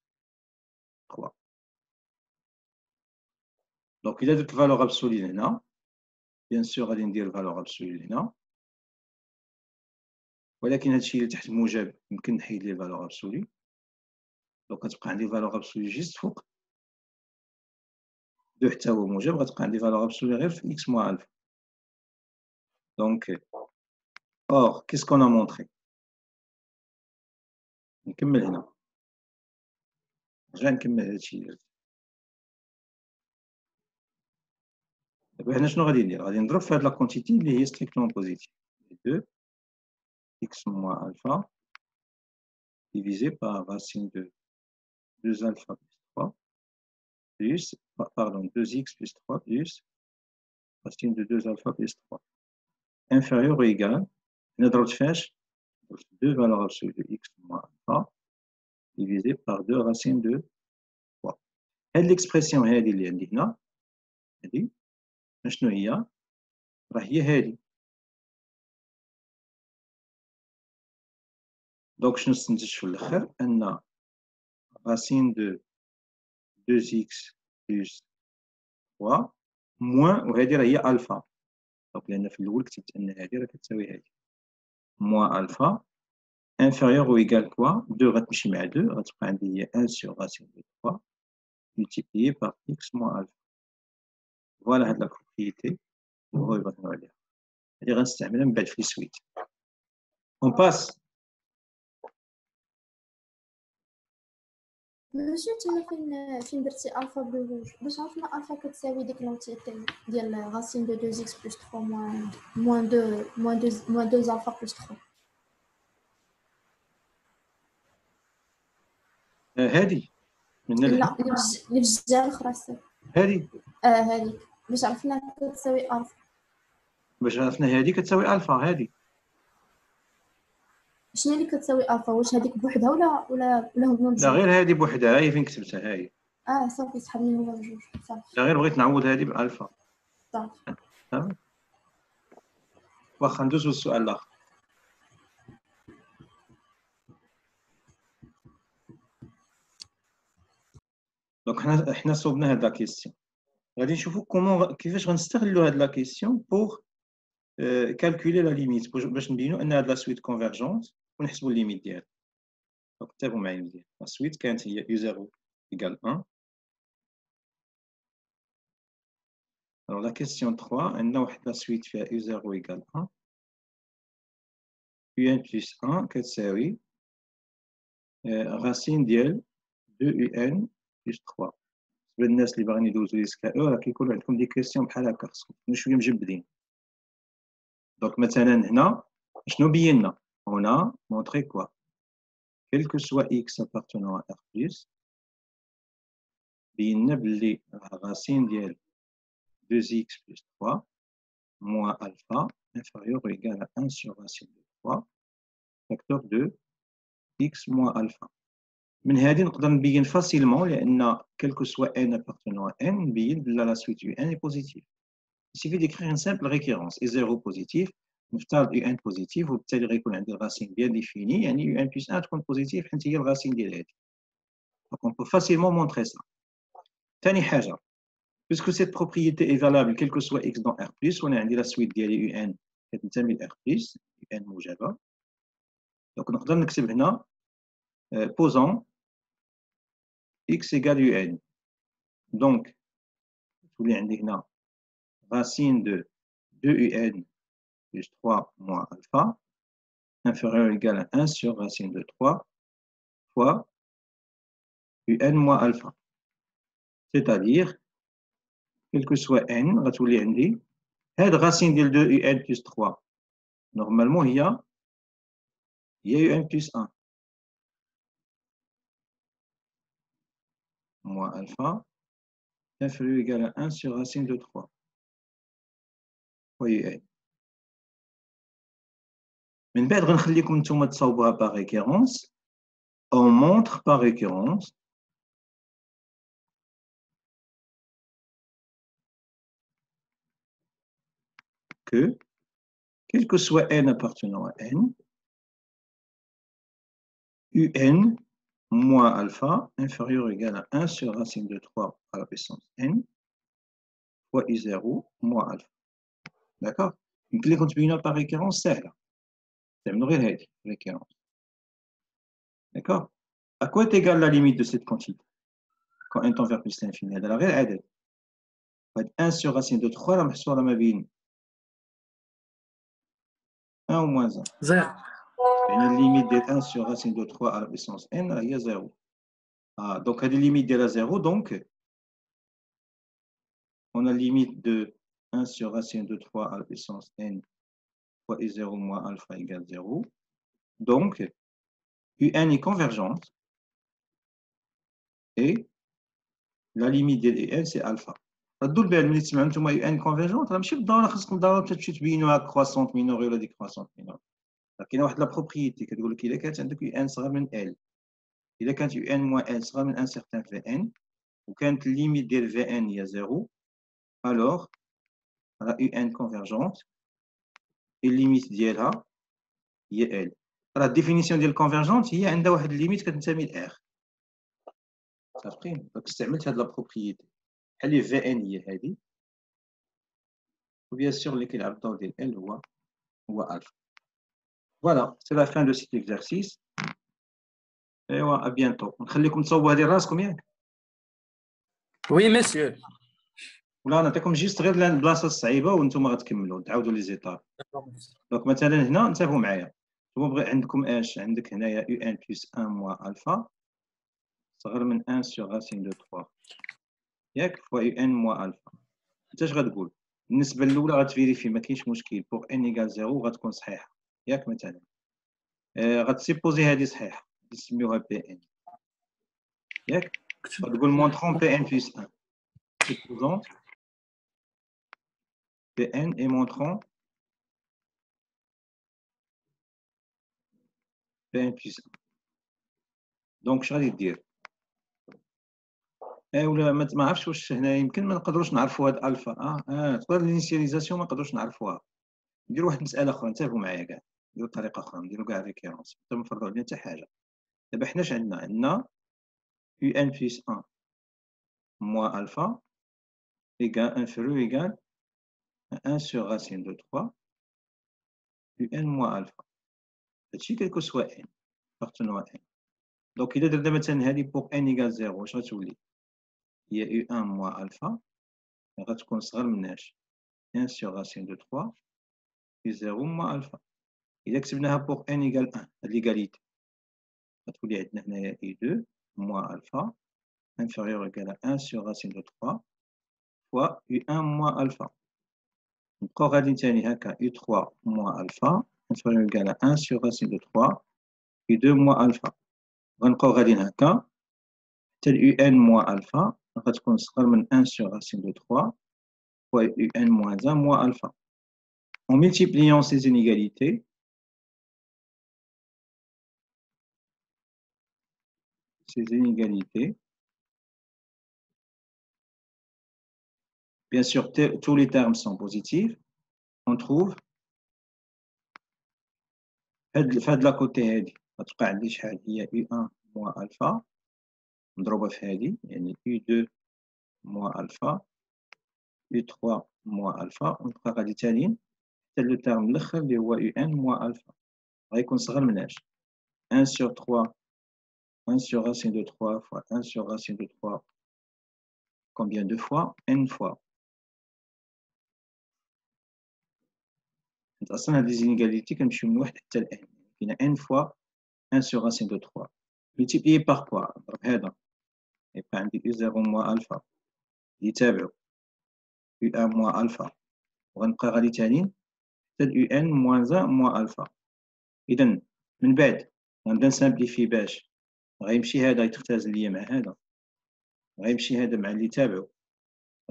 3. Donc il a درت valeur absolue هنا bien sûr غادي ندير valeur absolue هنا ولكن هادشي اللي تحت موجب يمكن نحيد ليه valeur absolue دونك غتبقى عندي فالور ابسولي جيست فوق 2 حتى هو موجب، غتبقى عندي فالور ابسولي غير في x موان الفا. دونك or qu'est-ce qu'on a montré؟ نكمل هنا، رجع نكمل هادشي درت. دابا هنا شنو غادي ندير؟ غادي نضرب في هاد لا كونتيتي اللي هي ستريكتومون بوزيتيف 2 x moins alpha divisé par racine de 2 alpha plus 3 plus, pardon, 2x plus 3 plus racine de 2 alpha plus 3 inférieur ou égal, نضرب فاش 2 valeurs absolues de x moins alpha divisé par 2 racines de 3. هاد l'expression هادي اللي عندي هنا هادي شنو هي؟ راه هي هادي. دونك شنو استنتج في الاخر؟ ان racine de 2x plus 3 موان، وهذه راه هي الفا، دونك لان في الاول كتبت ان هذه راه كتساوي هذه موان الفا انفيريور او ايكال كوا 2 غتمشي مع 2 غتبقى عندي هي 1 sur racine de 3 multiplié par x moins alpha. فوالا هاد لا بروبريتي اللي هو يبغيو عليها اللي غنستعملها من بعد في السويت. اون باس. ماشي تما فين درتي الفا بروج باش عرفنا الفا كتساوي ديك لونتيتي ديال غاسين دو 2 x بلس 3 موان 2 الفا بلس 3. هادي من لا اللي في الجهه الاخرى هادي هذيك باش عرفنا كتساوي الفا. باش عرفنا هادي كتساوي الفا. هادي شنو اللي كتساوي الفا؟ واش هذيك بوحدها ولا هما لا غير هادي بوحدها. هي فين كتبتها؟ هاي صافي سحبني هما بجوج صافي. لا غير بغيت نعوض هادي بالالفا صافي. واخا ندوزو للسؤال الاخر. دونك حنا صوبنا هاد لا كيسيون. غادي نشوفو كومون كيفاش غنستغلو هاد لا كيسيون بوغ كالكولي لا ليميت باش نبينو ان هاد لا سويت كونفيرجونت ونحسبو الليميت ديالها. دونك تابعو معايا مزيان. لا سويت كانت هي u0 égale 1. Alors la question 3, عندنا واحد لا سويت فيها u0 égale 1 un plus 1 كتساوي racine ديال 2un plus 3. بالنسبه للناس اللي باغيين يدوزو ليسكا او راه كيكون عندكم دي كيسيون بحال هكا خصكم تكونوا شويه مجبدين. دونك مثلا هنا شنو بينا؟ هنا مونطري كوا quel que soit x appartenant à R+, بينا بلي racine ديال 2x plus 3 moins alpha inférieur ou égal à 1 sur racine de 3 facteur de x moins alpha. من هذه نقدر نبين فاسيلمون لان quel que soit n appartenant à n نبين بلا la suite un est positive. Il suffit d'écrire une simple récurrence et 0 positif نفترض un positif وبالتالي غيكون عندي الراسين bien définie يعني un plus 1 تكون positif حيت هي الراسين ديال هذه. Donc on peut facilement montrer ça. ثاني حاجه puisque cette propriété est valable quel que soit x dans R+, on a عندي la suite ديال un كتنتمي ل R+, un موجبه. Donc نقدر نكتب هنا posant x égale un. Donc تولي عندي هنا racine de 2un plus 3 moins alpha inférieur ou égal à 1 sur racine de 3 fois un moins alpha. C'est-à-dire, quel que soit n, غتولي عندي هاد racine ديال 2un plus 3 normalement il y a un plus 1 moins alpha inférieur ou égal à 1 sur racine de 3 fois un. من بعد غنخليكم نتوما تصاوبوها par récurrence. On montre par récurrence que quel que soit n appartenant à n, un moins alpha inférieur ou égal à 1 sur racine de 3 à la puissance n fois u0 moins alpha. D'accord? يمكن لكم تبينوها par récurrence سهلة. تعملوا غير هذه récurrence. D'accord? À quoi est égale la limite de cette quantité? Quand n tend vers plus l'infini, هذا غير عدد. 1 sur racine de 3 راه محصورة ما بين 1 ou moins 1. زيرو. يعني limite de 1 sur racine de 3 à la puissance n هي 0. Ah, donc هذه limite ديالها 0, donc on a limite de 1 sur racine de 3 à la puissance n fois u0 moins alpha égale 0. Donc, un est convergente et la limite de un c'est alpha. ردوا البال ملي تسمعوا نتوما ان كونفيرجونت راه ماشي بالضروره خاصكم ضروري تمشيو تبينوها كرواسونت مينوري ولا دي كرواسونت مينوري. كاينه واحد لا بروبريتي كتقول لك الا كانت عندك ان صغر من ال، الا كانت ان موان ال صغر من ان سيغتان في ان وكانت الليميت ديال في ان هي 0 الوغ راه ان كونفيرجونت الليميت ديالها هي ال. راه الديفينيسيون ديال الكونفيرجونت هي عندها واحد الليميت كتنتمي لار. صافين؟ دونك استعملت هاد لا بروبريتي بحال اللي في ان هي هادي وبيان سور اللي كيلعب الدور ديال ال هو الفا. فوالا سي لا فان دو سيت اكزرسيس. ايوا ا بيانتو. نخليكم تصوبوا هذه راسكم ياك وي مسيو. ولا نعطيكم جيست غير البلاصه الصعيبه وانتم غتكملوا تعاودوا لي زيتاب. دونك مثلا هنا انتبهوا معايا، نتوما بغي عندكم اش عندك هنايا يو ان بلس 1 موان الفا صغر من 1 سور راسين دو 3 ياك فوا يو ان موان الفا. انت اش غتقول؟ بالنسبه الاولى غتفيريفي ما كاينش مشكل بوغ ان ايكال 0 غتكون صحيحه ياك مثلا غتسيبوزي هذه صحيحه نسميوها بي ان ياك غتقول مونطرون بي ان بلس 1 سيبوزون Pn et montrons Pn plus 1. دونك اش غادي دير؟ ولا ما عرفتش واش هنا يمكن ما نقدروش نعرفوا هاد الفا. تقدر الانيسياليزاسيون ما نقدروش نعرفوها. نديروا واحد المساله اخرى، انتبهوا معايا كاع، نديروا طريقه اخرى، نديروا كاع ريكيرونس حتى ما نفرضوا علينا حتى حاجه. دابا حنا اش عندنا يو ان بلس 1 موان الفا ايكال انفيريور ايكال 1 sur racine de 3 un moins alpha. هادشي كيلكو سوا ان appartenant à n. دونك إلا درنا مثلا هادي بوغ n إيكال 0 واش غتولي؟ هي u1 موان الفا غتكون صغر من اش؟ 1 sur racine de 3 u0 موان الفا. إلا كتبناها بوغ n إيكال 1 هاد ليكاليتي غتولي عندنا هنايا u2 موان الفا inférieur égal à 1 sur racine de 3 fois u1 موان الفا. نبقاو غاديين تاني هكا u3 موان الفا inférieur égal à 1 sur racine de 3 u2 موان الفا. غنبقاو غاديين هكا حتى ال un moins alpha غتكون صغر من 1 sur racine de 3 fois un moins 1 moins alpha. En multipliant ces inégalités, bien sûr tous les termes sont positifs, on trouve هاد لا كوتي هادي غتبقى عندي شحال هي u1 moins alpha مضروبه في هادي يعني u2 moins alpha u3 moins alpha ونبقى غادي تاليين حتى لو تيرم الاخر اللي هو un moins alpha غيكون صغر من اش 1 sur 3 1 sur racine de 3 fois 1 sur racine de 3 combien de fois? n fois. أصلا هاد لي زينيغاليتي كنمشيو من 1 حتى ل n كاينه n fois 1 sur racine de 3 multiplié par quoi؟ نضرب هذا يبقى عندي u0 moins alpha يتابعو u1 moins alpha وغنبقى غادي تاني حتى ل un moins 1 moins alpha. إذا من بعد غنبدا نسامبليفي باش غيمشي هذا يتختزل ليا مع هذا غيمشي هذا مع اللي تابعو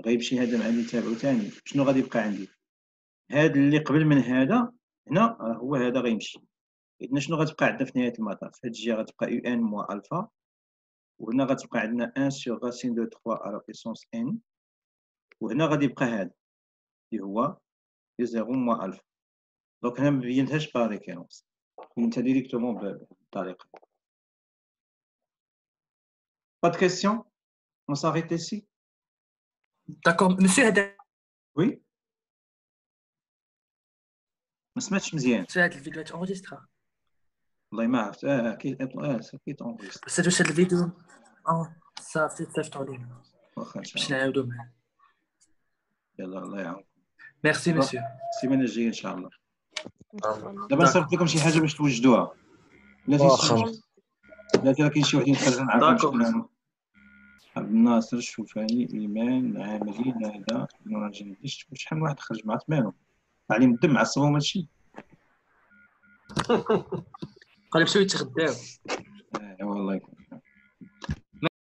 غيمشي هذا مع اللي تابعو ثاني. شنو غادي يبقى عندي؟ هذا اللي قبل من هذا هنا هو هذا غيمشي. إذن شنو غتبقى عندنا في نهاية المطاف؟ في هاد الجهة غتبقى un moins alpha وهنا غتبقى عندنا 1 sur racine de 3 à la puissance n وهنا غادي يبقى هذا اللي هو u0 moins alpha. دونك هنا مبينتهاش با ريكيرونس بينتها ديريكتومون بالطريقة. Pas de questions? On s'arrête ici? D'accord, monsieur هذا Oui? ما سمعتش مزيان. هذا الفيديو تنجسترا. والله ما عرفت. اكيد اكيد اونغيست. بس واش هاد الفيديو صافي تصيفطوا لينا واخا ان شاء باش الله. نعاودو معاه. يلا الله يعاونكم. ميرسي مسيو. السيمانه الجايه ان شاء الله. إن شاء الله. دابا نصيفط لكم شي حاجه باش توجدوها. لا واخا. كاين شي وحدين خرج نعرفهم داكور. شكون هما. عبد الناصر الشوفاني ايمان عاملي ندى نور جنديش وشحال من واحد خرج مع 8 عليهم الدم عصبهم هادشي. قال لي مشيو يتغداو. والله